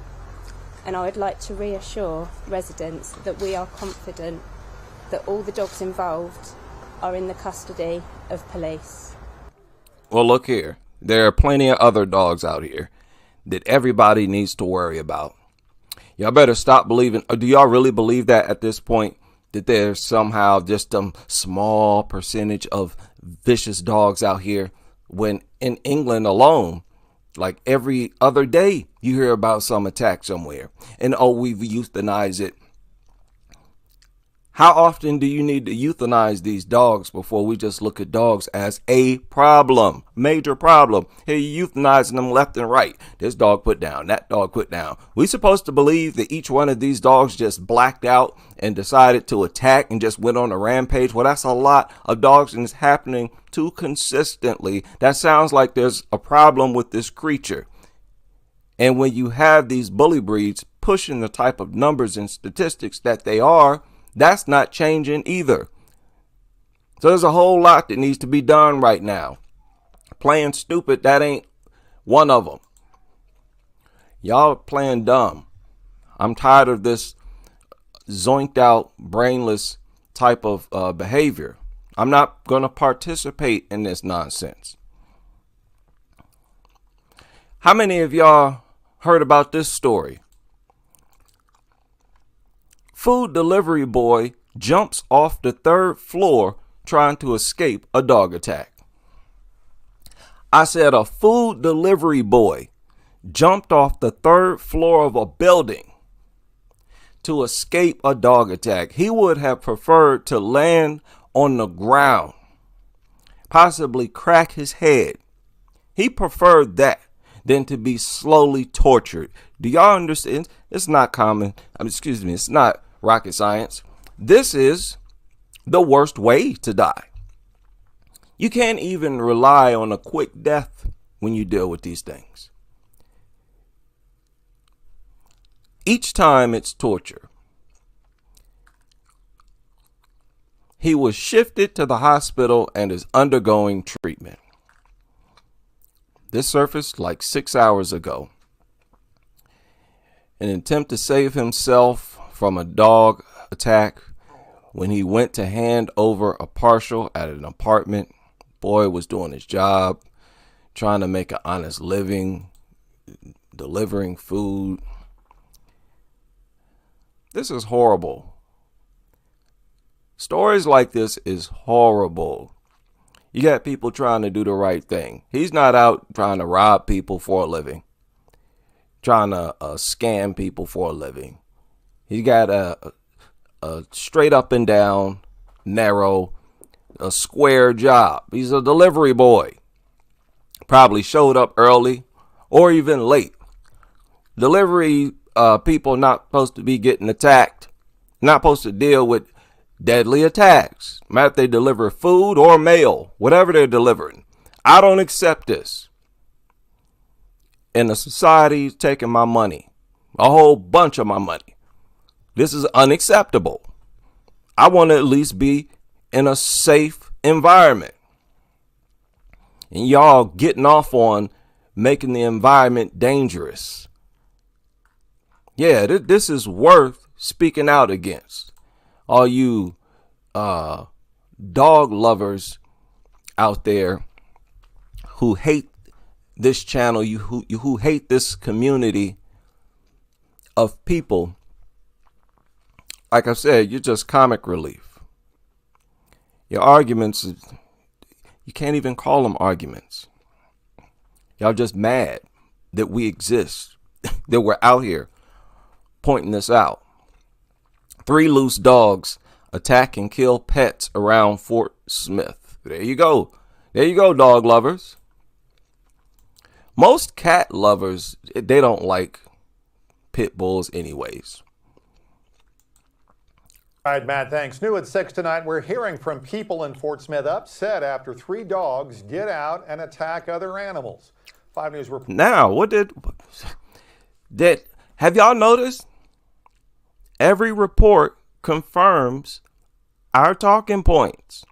and I would like to reassure residents that we are confident that all the dogs involved are in the custody of police.
Well, look here. There are plenty of other dogs out here that everybody needs to worry about. Y'all better stop believing. Or do y'all really believe that at this point, that there's somehow just a small percentage of vicious dogs out here, when in England alone, like every other day, you hear about some attack somewhere. And oh, we've euthanized it. How often do you need to euthanize these dogs before we just look at dogs as a problem, major problem? Here you euthanizing them left and right. This dog put down, that dog put down. We supposed to believe that each one of these dogs just blacked out and decided to attack and just went on a rampage? Well, that's a lot of dogs, and it's happening too consistently. That sounds like there's a problem with this creature. And when you have these bully breeds pushing the type of numbers and statistics that they are, that's not changing either. So there's a whole lot that needs to be done right now. Playing stupid, that ain't one of them. Y'all are playing dumb. I'm tired of this zoinked out, brainless type of behavior. I'm not going to participate in this nonsense. How many of y'all heard about this story? Food delivery boy jumps off the 3rd floor trying to escape a dog attack. I said a food delivery boy jumped off the 3rd floor of a building to escape a dog attack. He would have preferred to land on the ground, possibly crack his head. He preferred that than to be slowly tortured. Do y'all understand? It's not common. It's not rocket science. This is the worst way to die. You can't even rely on a quick death when you deal with these things. Each time it's torture. He was shifted to the hospital and is undergoing treatment. This surfaced like 6 hours ago. In an attempt to save himself from a dog attack, when he went to hand over a parcel at an apartment, boy was doing his job, trying to make an honest living, delivering food. This is horrible. Stories like this is horrible. You got people trying to do the right thing. He's not out trying to rob people for a living, trying to scam people for a living. He got a straight up and down, narrow, a square job. He's a delivery boy. Probably showed up early or even late. Delivery people not supposed to be getting attacked, not supposed to deal with deadly attacks. Matter if they deliver food or mail, whatever they're delivering. I don't accept this. And the society's taking my money, a whole bunch of my money. This is unacceptable. I want to at least be in a safe environment. And y'all getting off on making the environment dangerous. Yeah, this is worth speaking out against. All you dog lovers out there who hate this channel, who hate this community of people, like I said, you're just comic relief. Your arguments, you can't even call them arguments. Y'all just mad that we exist, that we're out here pointing this out. 3 loose dogs attack and kill pets around Fort Smith. There you go. There you go, dog lovers. Most cat lovers, they don't like pit bulls anyways.
All right, Matt, thanks. New at 6 tonight, we're hearing from people in Fort Smith upset after 3 dogs get out and attack other animals. 5 News report.
Now, have y'all noticed? Every report confirms our talking points.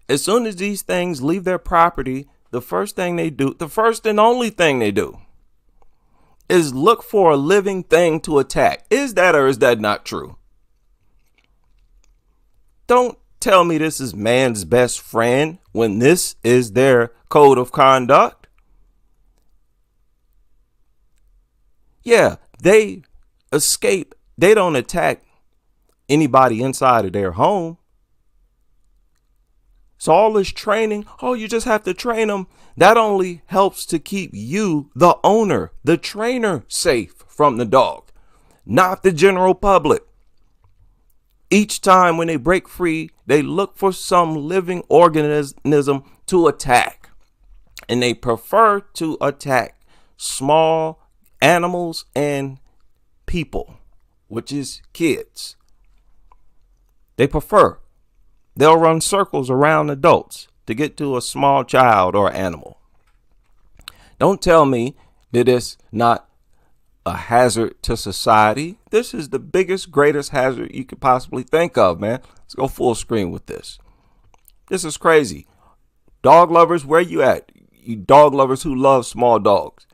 As soon as these things leave their property, the first thing they do, the first and only thing they do, is look for a living thing to attack. Is that or is that not true? Don't tell me this is man's best friend when this is their code of conduct. Yeah, they escape. They don't attack anybody inside of their home. So all this training, oh, you just have to train them. That only helps to keep you, the owner, the trainer, safe from the dog, not the general public. Each time when they break free, they look for some living organism to attack. And they prefer to attack small animals and people, which is kids. They prefer. They'll run circles around adults to get to a small child or animal. Don't tell me that it's not a hazard to society. This is the biggest, greatest hazard you could possibly think of, man. Let's go full screen with this. This is crazy. Dog lovers, where you at? You dog lovers who love small dogs.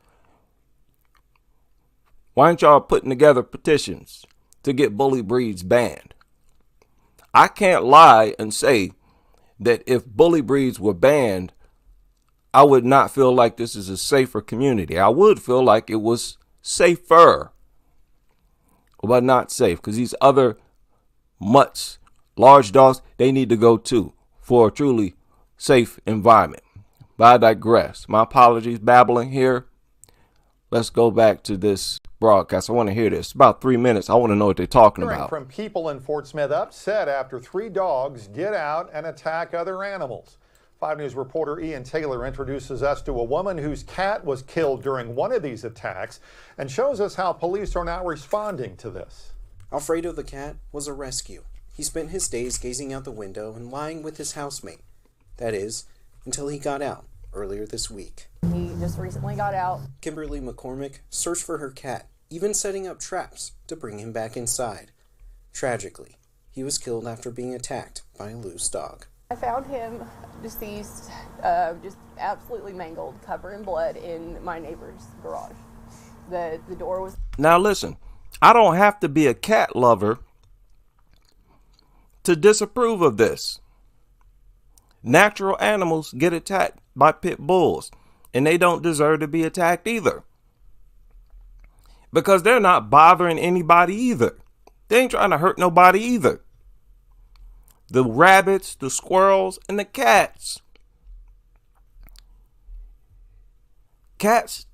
Why aren't y'all putting together petitions to get bully breeds banned? I can't lie and say that if bully breeds were banned, I would not feel like this is a safer community. I would feel like it was safer, but not safe, because these other mutts, large dogs, they need to go too for a truly safe environment. But I digress. My apologies, babbling here. Let's go back to this broadcast. I want to hear this. About 3 minutes. I want to know what they're talking
Hearing
about.
from people in Fort Smith upset after 3 dogs get out and attack other animals. 5 News reporter Ian Taylor introduces us to a woman whose cat was killed during one of these attacks and shows us how police are now responding to this.
Alfredo the cat was a rescue. He spent his days gazing out the window and lying with his housemate. That is, until he got out earlier this week.
He just recently got out.
Kimberly McCormick searched for her cat, even setting up traps to bring him back inside. Tragically, he was killed after being attacked by a loose dog.
I found him deceased, just absolutely mangled, covered in blood in my neighbor's garage. The door was...
Now listen, I don't have to be a cat lover to disapprove of this. Natural animals get attacked by pit bulls, and they don't deserve to be attacked either, because they're not bothering anybody either. They ain't trying to hurt nobody either. The rabbits, the squirrels, and the cats. Cats,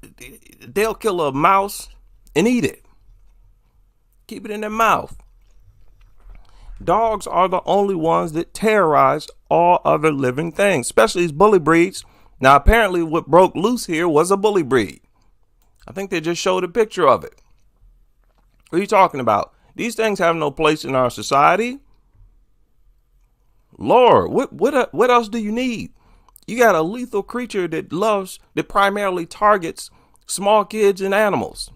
they'll kill a mouse and eat it. Keep it in their mouth. Dogs are the only ones that terrorize all other living things, especially these bully breeds. Now, apparently what broke loose here was a bully breed. I think they just showed a picture of it. What are you talking about? These things have no place in our society. Lord, what else do you need? You got a lethal creature that primarily targets small kids and animals.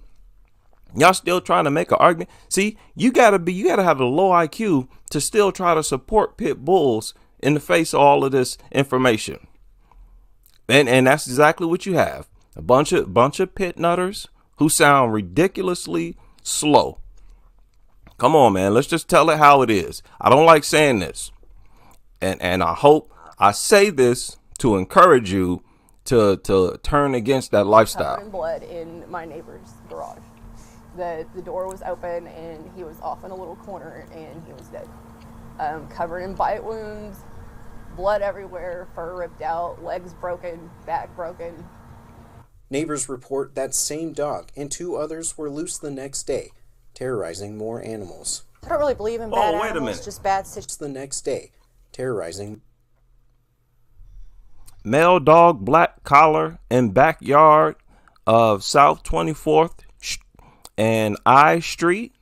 Y'all still trying to make an argument? See, you gotta have a low IQ to still try to support pit bulls in the face of all of this information. And that's exactly what you have. A bunch of pit nutters who sound ridiculously slow. Come on, man. Let's just tell it how it is. I don't like saying this. And I hope I say this to encourage you to turn against that lifestyle.
Covered in blood in my neighbor's garage. The door was open and he was off in a little corner and he was dead. Covered in bite wounds, blood everywhere, fur ripped out, legs broken, back broken.
Neighbors report that same dog and 2 others were loose the next day, terrorizing more animals.
I don't really believe in bad
wait a
animals,
minute.
just bad situations.
The next day, terrorizing.
Male dog black collar in backyard of South 24th and I Street.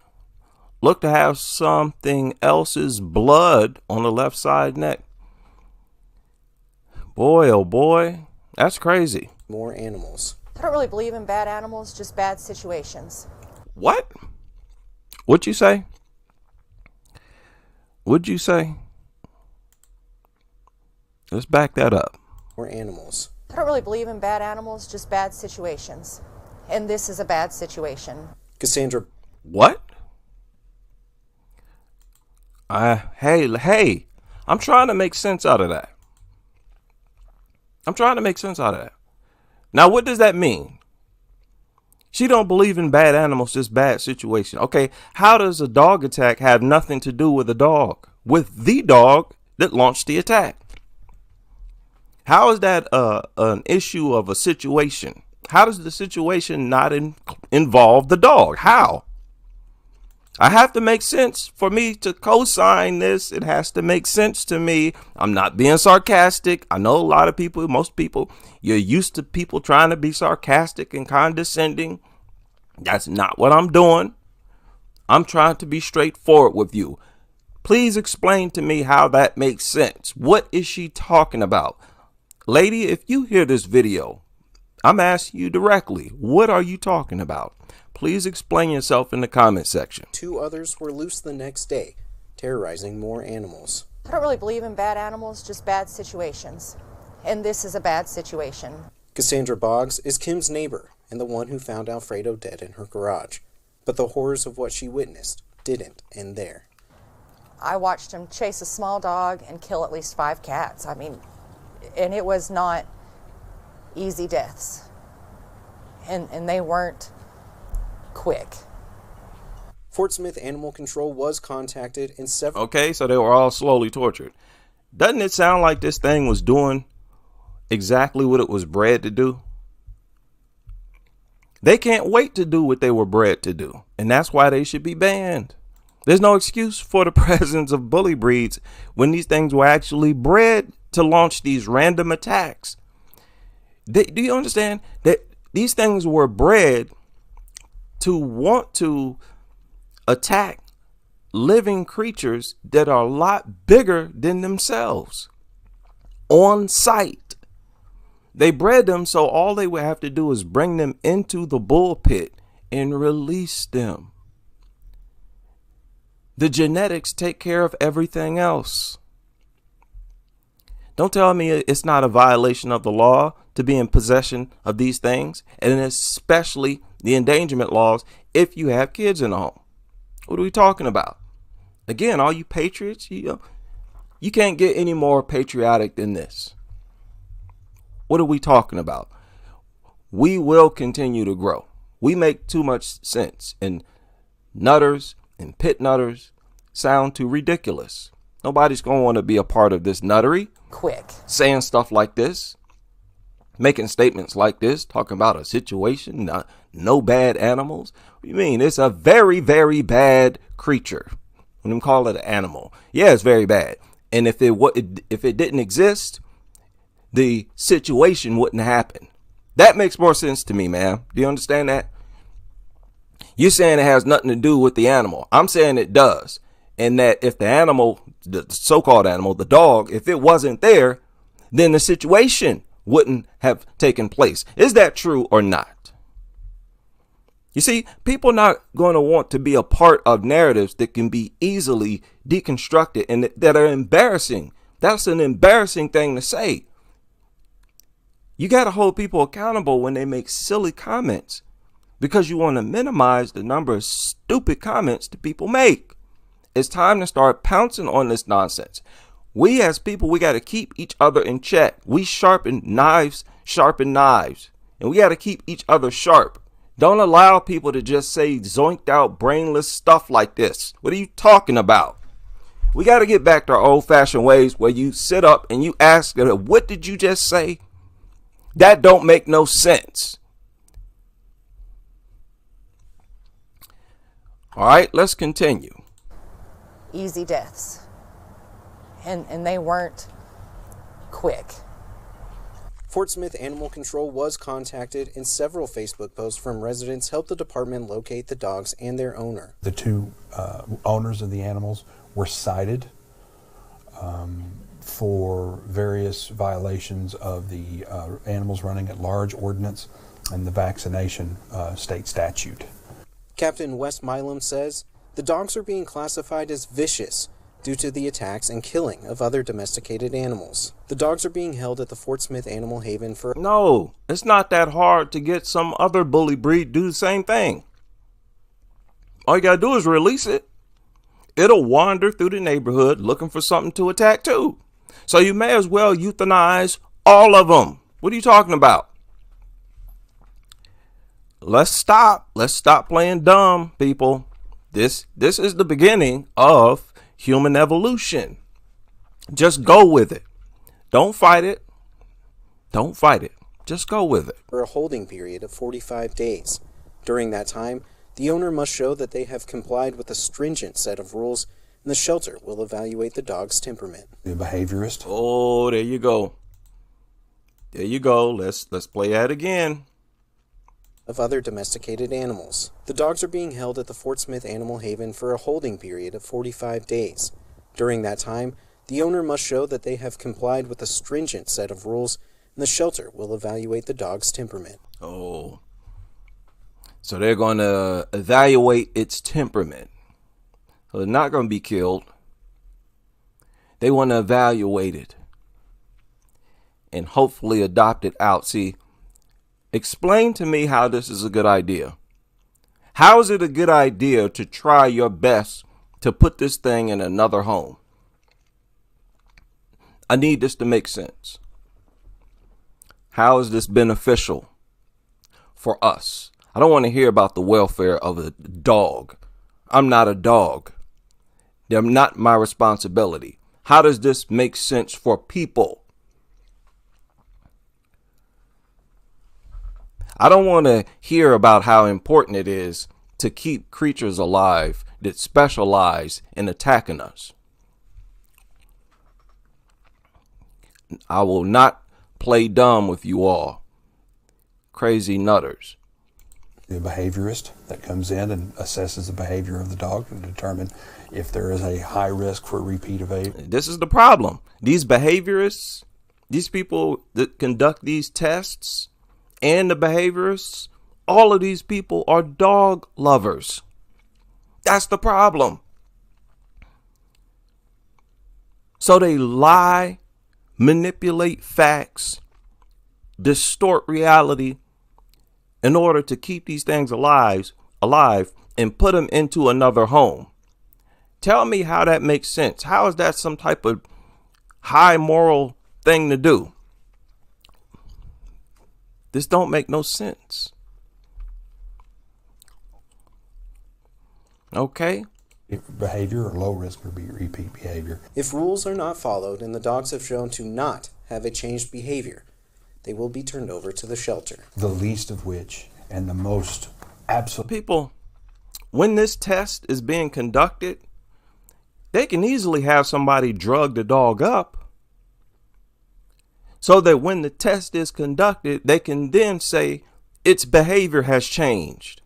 Look to have something else's blood on the left side neck. Boy, oh boy, that's crazy.
More animals.
I don't really believe in bad animals, just bad situations.
What? What'd you say? What'd you say? Let's back that up.
More animals.
I don't really believe in bad animals, just bad situations. And this is a bad situation.
Cassandra.
What? Hey, I'm trying to make sense out of that. Now, what does that mean? She don't believe in bad animals, just bad situation. Okay, how does a dog attack have nothing to do with a dog? With the dog that launched the attack? How is that an issue of a situation? How does the situation not involve the dog? How? I have to make sense for me to co-sign this. It has to make sense to me. I'm not being sarcastic. I know a lot of people, most people, you're used to people trying to be sarcastic and condescending. That's not what I'm doing. I'm trying to be straightforward with you. Please explain to me how that makes sense. What is she talking about? Lady, if you hear this video, I'm asking you directly, what are you talking about? Please explain yourself in the comment section.
2 others were loose the next day, terrorizing more animals.
I don't really believe in bad animals, just bad situations. And this is a bad situation.
Cassandra Boggs is Kim's neighbor and the one who found Alfredo dead in her garage. But the horrors of what she witnessed didn't end there.
I watched him chase a small dog and kill at least 5 cats. I mean, and it was not easy deaths. And they weren't quick.
Fort Smith Animal Control was contacted in several...
Okay, so they were all slowly tortured. Doesn't it sound like this thing was doing exactly what it was bred to do? They can't wait to do what they were bred to do. And that's why they should be banned. There's no excuse for the presence of bully breeds when these things were actually bred to launch these random attacks. Do you understand that these things were bred to want to attack living creatures that are a lot bigger than themselves on sight? They bred them so all they would have to do is bring them into the bull pit and release them. The genetics take care of everything else. Don't tell me it's not a violation of the law to be in possession of these things, and especially the endangerment laws if you have kids in the home. What are we talking about? Again, all you patriots, you can't get any more patriotic than this. What are we talking about? We will continue to grow. We make too much sense, and nutters and pit nutters sound too ridiculous. Nobody's going to want to be a part of this nuttery.
Quick.
Saying stuff like this, making statements like this, talking about a situation, no bad animals. What do you mean? It's a very, very bad creature. When we call it an animal, yeah, it's very bad. And if it didn't exist, the situation wouldn't happen. That makes more sense to me, man. Do you understand that? You're saying it has nothing to do with the animal. I'm saying it does. And that if the animal, the so-called animal, the dog, if it wasn't there, then the situation wouldn't have taken place. Is that true or not? You see, people are not going to want to be a part of narratives that can be easily deconstructed and that are embarrassing. That's an embarrassing thing to say. You got to hold people accountable when they make silly comments because you want to minimize the number of stupid comments that people make. It's time to start pouncing on this nonsense. We as people, we got to keep each other in check. We sharpen knives, and we got to keep each other sharp. Don't allow people to just say zoinked out, brainless stuff like this. What are you talking about? We got to get back to our old-fashioned ways where you sit up and you ask, what did you just say? That don't make no sense. All right, let's continue.
Easy deaths. And they weren't quick.
Fort Smith Animal Control was contacted, and several Facebook posts from residents helped the department locate the dogs and their owner.
The two owners of the animals were cited for various violations of the Animals Running at Large ordinance and the vaccination state statute.
Captain Wes Milam says the dogs are being classified as vicious due to the attacks and killing of other domesticated animals. The dogs are being held at the Fort Smith Animal Haven for...
No, it's not that hard to get some other bully breed to do the same thing. All you gotta do is release it. It'll wander through the neighborhood looking for something to attack too. So you may as well euthanize all of them. What are you talking about? Let's stop. Let's stop playing dumb, people. This is the beginning of human evolution. Just go with it. Don't fight it. Don't fight it. Just go with it.
For a holding period of 45 days. During that time, the owner must show that they have complied with a stringent set of rules, and the shelter will evaluate the dog's temperament.
The behaviorist.
Oh, there you go. There you go. Let's play that again.
Of other domesticated animals. The dogs are being held at the Fort Smith Animal Haven for a holding period of 45 days. During that time, the owner must show that they have complied with a stringent set of rules, and the shelter will evaluate the dog's temperament.
Oh. So they're going to evaluate its temperament. So they're not going to be killed. They want to evaluate it and hopefully adopt it out. See, explain to me how this is a good idea. How is it a good idea to try your best to put this thing in another home? I need this to make sense. How is this beneficial for us? I don't want to hear about the welfare of a dog. I'm not a dog. They're not my responsibility. How does this make sense for people? I don't want to hear about how important it is to keep creatures alive that specialize in attacking us. I will not play dumb with you all. Crazy nutters.
The behaviorist that comes in and assesses the behavior of the dog to determine if there is a high risk for repeat evasion.
This is the problem. These behaviorists, these people that conduct these tests, and the behaviorists, all of these people are dog lovers. That's the problem. So they lie, manipulate facts, distort reality in order to keep these things alive and put them into another home. Tell me how that makes sense. How is that some type of high moral thing to do? This don't make no sense. Okay,
behavior or low risk for repeat behavior.
If rules are not followed and the dogs have shown to not have a changed behavior, they will be turned over to the shelter.
The least of which and the most absolute.
People, when this test is being conducted, they can easily have somebody drug the dog up so that when the test is conducted, they can then say its behavior has changed.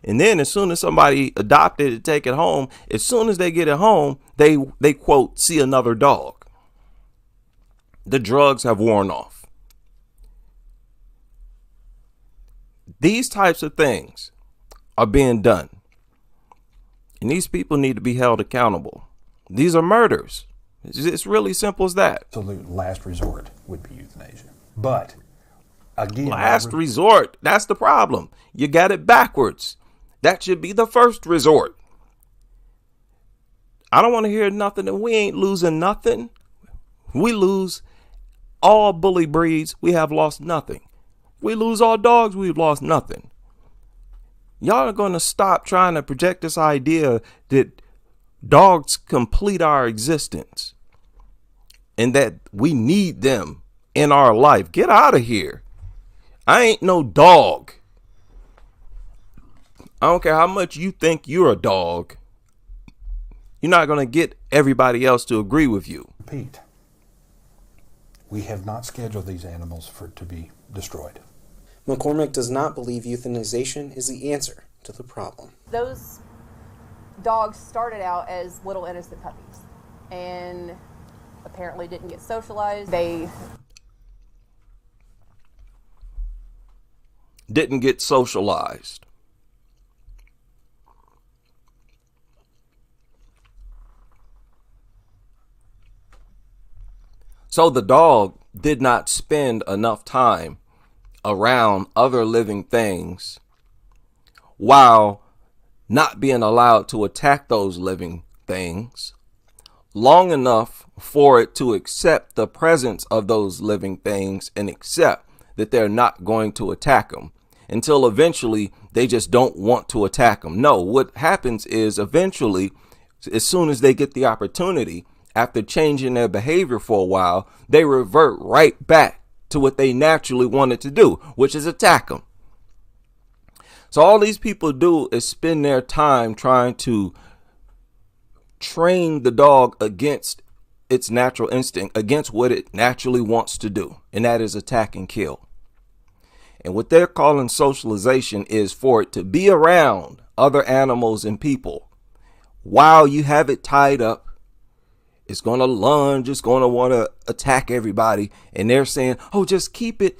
And then as soon as somebody adopted it, take it home, as soon as they get it home, they quote, see another dog. The drugs have worn off. These types of things are being done. And these people need to be held accountable. These are murders. It's really simple as that.
Absolute last resort would be euthanasia. But again,
last resort, that's the problem. You got it backwards. That should be the first resort. I don't want to hear nothing, and we ain't losing nothing. We lose all bully breeds, we have lost nothing. We lose all dogs, we've lost nothing. Y'all are going to stop trying to project this idea that dogs complete our existence and that we need them in our life. Get out of here. I ain't no dog. I don't care how much you think you're a dog. You're not going to get everybody else to agree with you.
Repeat. We have not scheduled these animals to be destroyed.
McCormick does not believe euthanization is the answer to the problem.
Those dogs started out as little innocent puppies and apparently didn't get socialized. They
didn't get socialized. So the dog did not spend enough time around other living things while not being allowed to attack those living things long enough for it to accept the presence of those living things and accept that they're not going to attack them until eventually they just don't want to attack them. No, what happens is eventually, as soon as they get the opportunity, after changing their behavior for a while, they revert right back to what they naturally wanted to do, which is attack them. So all these people do is spend their time trying to train the dog against its natural instinct, against what it naturally wants to do, and that is attack and kill. And what they're calling socialization is for it to be around other animals and people while you have it tied up. It's going to lunge. It's going to want to attack everybody. And they're saying, oh, just keep it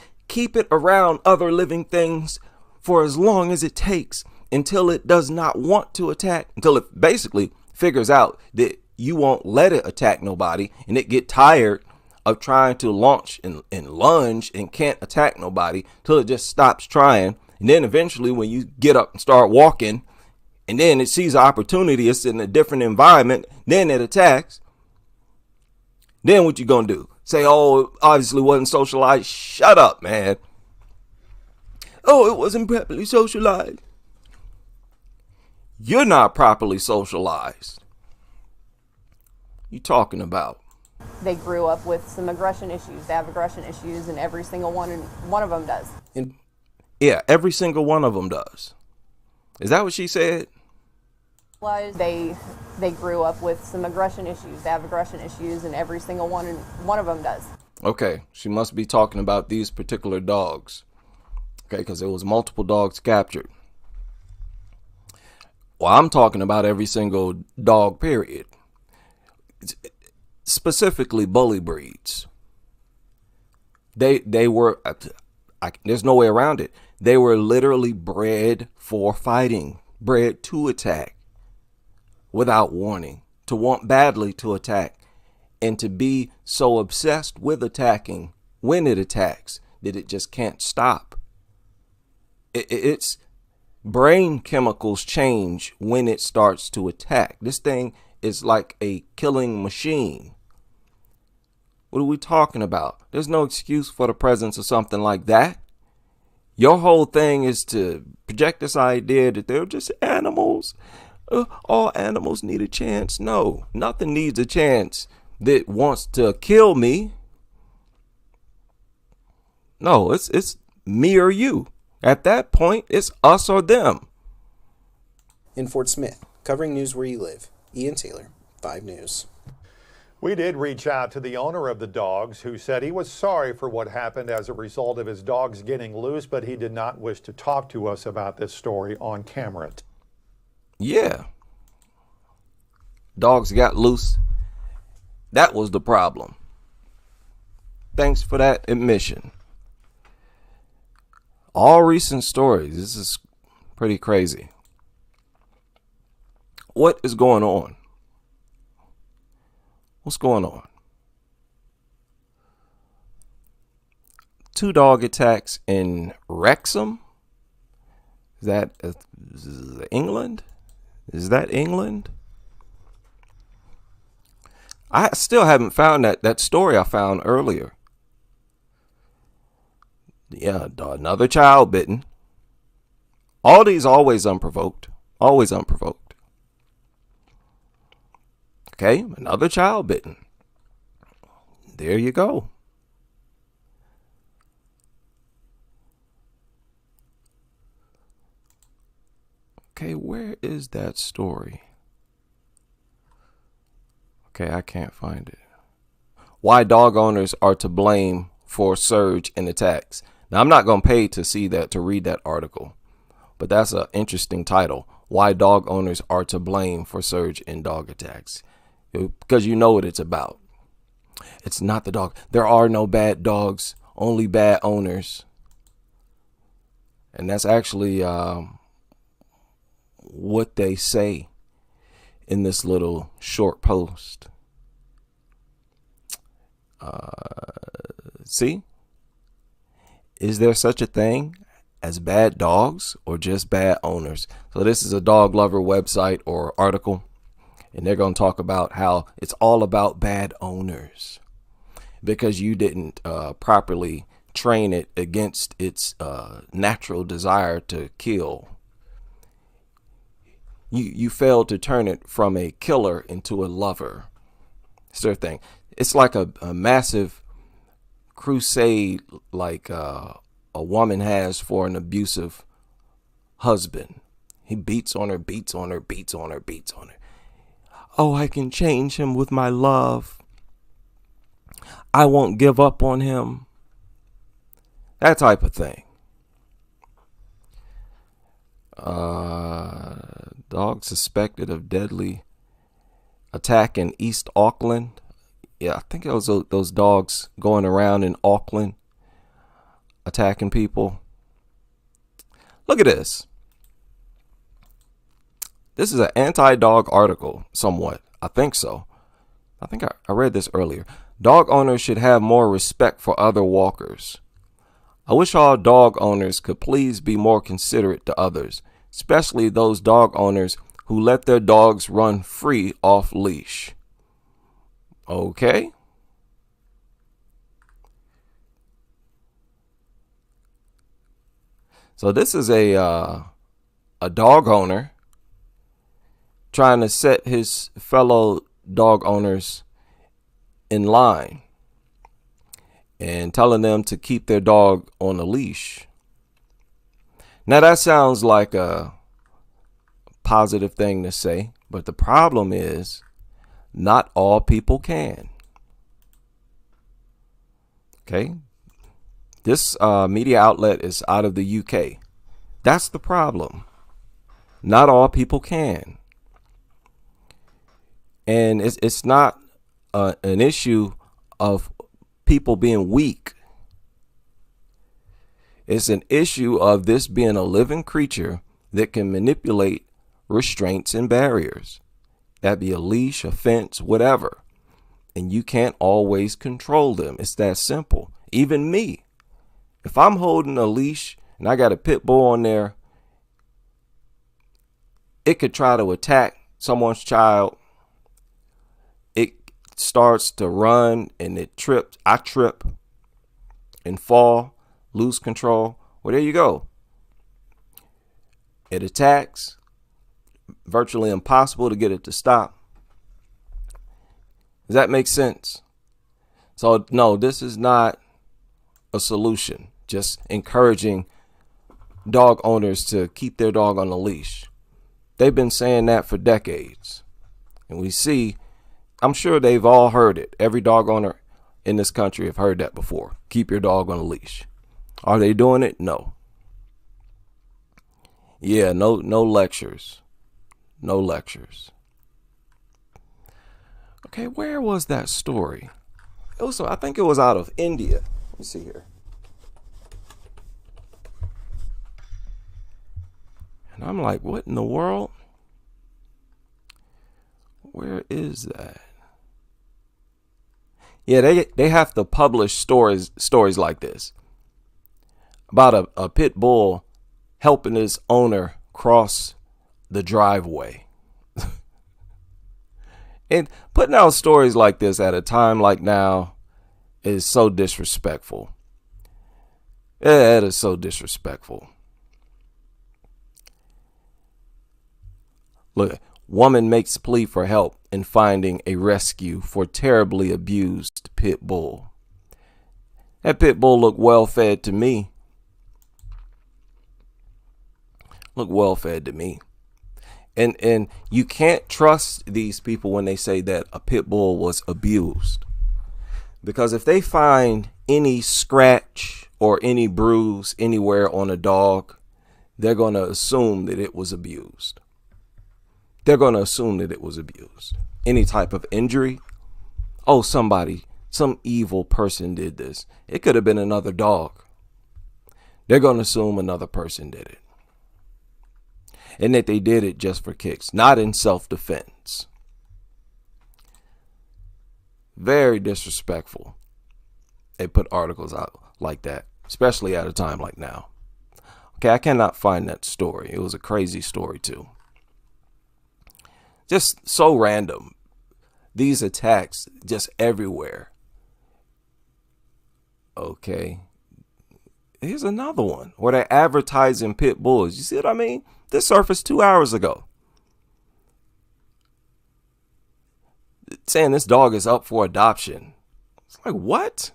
around other living things for as long as it takes until it does not want to attack, until it basically figures out that you won't let it attack nobody and it get tired of trying to launch and lunge and can't attack nobody till it just stops trying. And then eventually when you get up and start walking and then it sees an opportunity, it's in a different environment, then it attacks. Then what you gonna do? Say, oh, it obviously wasn't socialized. Shut up, man. Oh, it wasn't properly socialized. You're not properly socialized. You talking about?
They grew up with some aggression issues. They have aggression issues, and every single one of them does.
Yeah, every single one of them does. Is that what she said?
They grew up with some aggression issues. They have aggression issues, and every single one of them does.
Okay, she must be talking about these particular dogs. Okay, because there was multiple dogs captured. Well, I'm talking about every single dog, period. Specifically bully breeds. They were, there's no way around it. They were literally bred for fighting, bred to attack without warning, to want badly to attack, and to be so obsessed with attacking when it attacks that it just can't stop. Its brain chemicals change when it starts to attack. This thing is like a killing machine. What are we talking about? There's no excuse for the presence of something like that. Your whole thing is to project this idea that they're just animals. All animals need a chance. No, nothing needs a chance that wants to kill me. No, it's me or you. At that point, it's us or them.
In Fort Smith, covering news where you live, Ian Taylor, 5 News.
We did reach out to the owner of the dogs, who said he was sorry for what happened as a result of his dogs getting loose, but he did not wish to talk to us about this story on camera.
Yeah. Dogs got loose. That was the problem. Thanks for that admission. All recent stories. This is pretty crazy. What is going on? What's going on? 2 dog attacks in Wrexham? Is that England? Is that England? I still haven't found that story I found earlier. Yeah, another child bitten. All these always unprovoked. Always unprovoked. Okay, another child bitten. There you go. Okay, where is that story? Okay, I can't find it. Why dog owners are to blame for surge in attacks. Now, I'm not going to pay to read that article, but that's an interesting title. Why dog owners are to blame for surge in dog attacks. Because you know what it's about. It's not the dog. There are no bad dogs, only bad owners. And that's actually what they say in this little short post. See? Is there such a thing as bad dogs or just bad owners? So this is a dog lover website or article. And they're going to talk about how it's all about bad owners because you didn't properly train it against its natural desire to kill. You failed to turn it from a killer into a lover. It's their thing. It's like a massive crusade like a woman has for an abusive husband. He beats on her, beats on her, beats on her, beats on her. Oh, I can change him with my love. I won't give up on him. That type of thing. Dog suspected of deadly attack in East Auckland. Yeah, I think it was those dogs going around in Auckland attacking people. Look at this. This is an anti-dog article, somewhat. I think so. I think I read this earlier. Dog owners should have more respect for other walkers. I wish all dog owners could please be more considerate to others, especially those dog owners who let their dogs run free off leash. Okay. So this is a dog owner trying to set his fellow dog owners in line and telling them to keep their dog on a leash. Now that sounds like a positive thing to say, but the problem is not all people can. Okay. This media outlet is out of the UK. That's the problem. Not all people can. And it's not an issue of people being weak. It's an issue of this being a living creature that can manipulate restraints and barriers. That be a leash, a fence, whatever. And you can't always control them. It's that simple. Even me. If I'm holding a leash and I got a pit bull on there, it could try to attack someone's child. It starts to run and it trips. I trip and fall, lose control. Well, there you go. It attacks virtually impossible to get it to stop. Does that make sense? So, no, this is not a solution. Just encouraging dog owners to keep their dog on a leash. They've been saying that for decades. And we see, I'm sure they've all heard it. Every dog owner in this country have heard that before. Keep your dog on a leash. Are they doing it? No. Yeah, no lectures. No lectures. Okay, where was that story? I think it was out of India. Let me see here. And I'm like, what in the world? Where is that? Yeah, they have to publish stories like this about a pit bull helping his owner cross the driveway. And putting out stories like this at a time like now is so disrespectful. Yeah, it is so disrespectful. Look, woman makes plea for help in finding a rescue for terribly abused pit bull. That pit bull looked well fed to me. Look well fed to me. And you can't trust these people when they say that a pit bull was abused. Because if they find any scratch or any bruise anywhere on a dog, they're going to assume that it was abused. They're going to assume that it was abused. Any type of injury. Oh, some evil person did this. It could have been another dog. They're going to assume another person did it. And that they did it just for kicks, not in self-defense. Very disrespectful. They put articles out like that, especially at a time like now. Okay, I cannot find that story. It was a crazy story too. Just so random. These attacks just everywhere. Okay. Here's another one where they're advertising pit bulls. You see what I mean? This surfaced 2 hours ago. Saying this dog is up for adoption. It's like, what?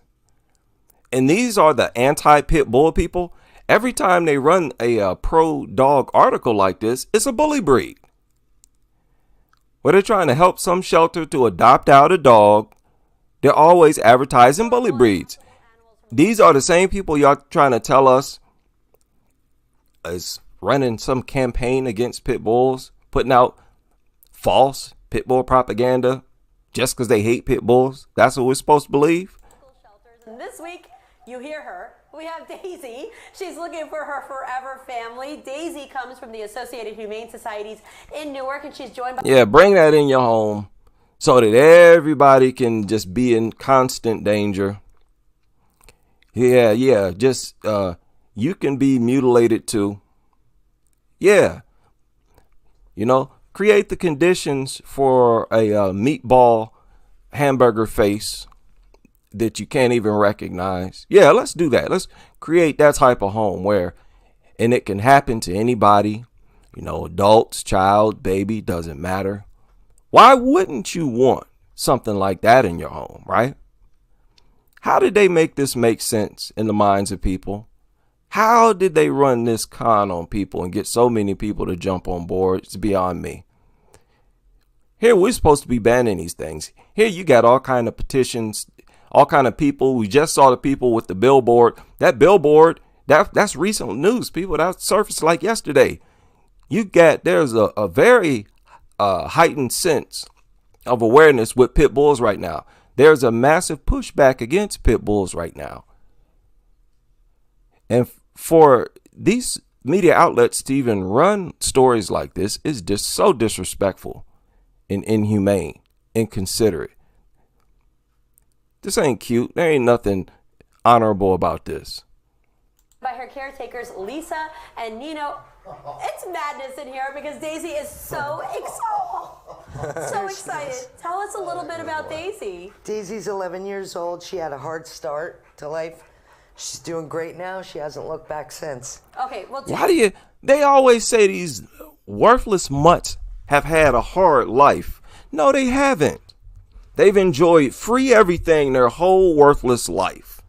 And these are the anti-pit bull people. Every time they run a pro-dog article like this, it's a bully breed. Where they're trying to help some shelter to adopt out a dog, they're always advertising bully breeds. These are the same people y'all trying to tell us is running some campaign against pit bulls, putting out false pit bull propaganda just because they hate pit bulls. That's what we're supposed to believe.
This week, you hear her. We have Daisy. She's looking for her forever family. Daisy comes from the Associated Humane Societies in Newark, and she's joined by...
Yeah, bring that in your home so that everybody can just be in constant danger. Yeah, just you can be mutilated too. Yeah. You know, create the conditions for a meatball hamburger face that you can't even recognize. Yeah, let's do that. Let's create that type of home and it can happen to anybody, you know, adults, child, baby, doesn't matter. Why wouldn't you want something like that in your home, right? How did they make this make sense in the minds of people? How did they run this con on people and get so many people to jump on board? It's beyond me. Here, we're supposed to be banning these things. Here, you got all kind of petitions, all kind of people. We just saw the people with the billboard. That billboard, that's recent news, people. That surfaced like yesterday. There's a very heightened sense of awareness with pit bulls right now. There's a massive pushback against pit bulls right now. And for these media outlets to even run stories like this is just so disrespectful and inhumane, inconsiderate. This ain't cute. There ain't nothing honorable about this.
By her caretakers, Lisa and Nino. It's madness in here because Daisy is so excited. Tell us a little bit about Daisy.
Daisy's 11 years old. She had a hard start to life. She's doing great now. She hasn't looked back since.
Okay, well,
they always say these worthless mutts have had a hard life. No, they haven't. They've enjoyed free everything their whole worthless life.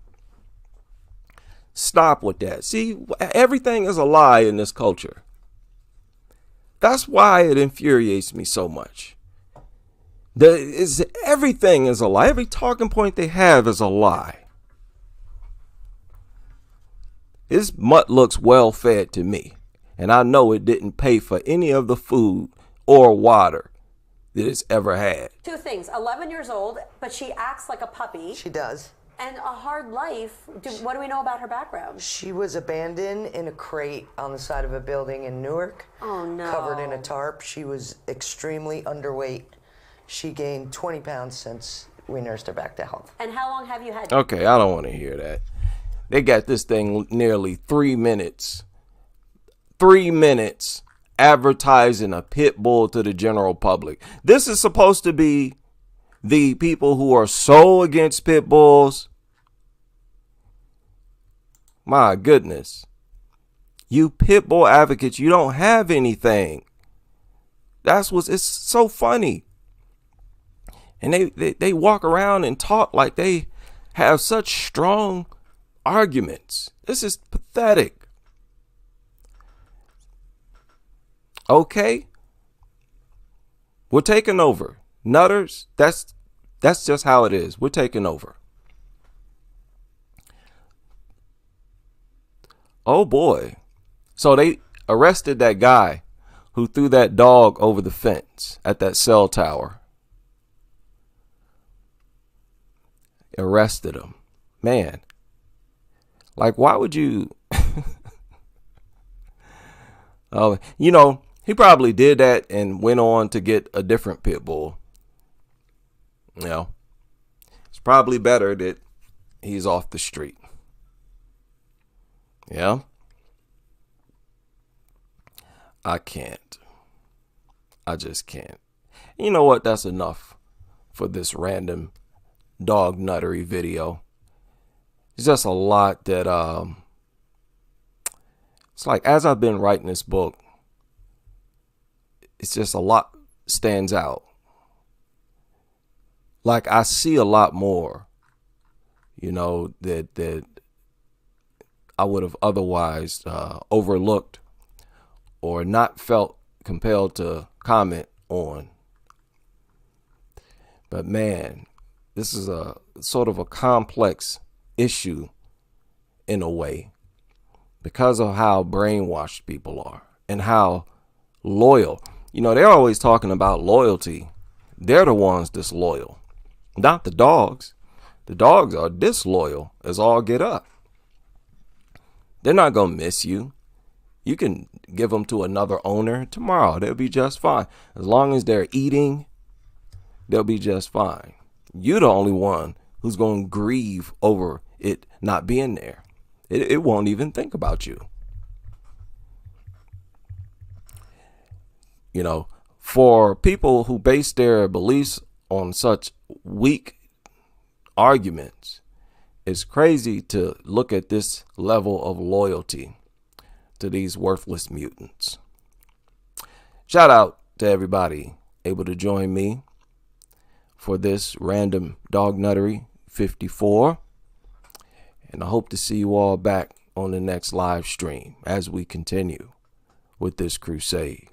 Stop with that. See, everything is a lie in this culture. That's why it infuriates me so much. Everything is a lie. Every talking point they have is a lie. This mutt looks well fed to me, and I know it didn't pay for any of the food or water that it's ever had.
Two things. 11 years old, but she acts like a puppy.
She does.
And a hard life. What do we know about her background?
She was abandoned in a crate on the side of a building in Newark.
Oh, no.
Covered in a tarp. She was extremely underweight. She gained 20 pounds since we nursed her back to health.
And how long have you had?
Okay, I don't want to hear that. They got this thing nearly 3 minutes. 3 minutes advertising a pit bull to the general public. This is supposed to be the people who are so against pit bulls. My goodness. You pit bull advocates, you don't have anything. It's so funny. And they walk around and talk like they have such strong arguments. This is pathetic. Okay, we're taking over. Nutters, that's just how it is. We're taking over. Oh boy. So they arrested that guy who threw that dog over the fence at that cell tower. Arrested him. Man. Like, why would you? Oh, you know, he probably did that and went on to get a different pit bull. You know, it's probably better that he's off the street. Yeah. I can't. I just can't. You know what? That's enough for this random dog nuttery video. It's just a lot that, it's like, as I've been writing this book, it's just a lot stands out. Like, I see a lot more, you know, that I would have otherwise overlooked or not felt compelled to comment on. But man, this is a sort of a complex issue in a way, because of how brainwashed people are and how loyal. You know, they're always talking about loyalty. They're the ones disloyal, not the dogs. The dogs are disloyal as all get up. They're not going to miss you. You can give them to another owner tomorrow. They'll be just fine. As long as they're eating, they'll be just fine. You're the only one who's going to grieve over it not being there. It won't even think about you. You know, for people who base their beliefs on such weak arguments, it's crazy to look at this level of loyalty to these worthless mutants. Shout out to everybody able to join me for this random dog nuttery 54. And I hope to see you all back on the next live stream as we continue with this crusade.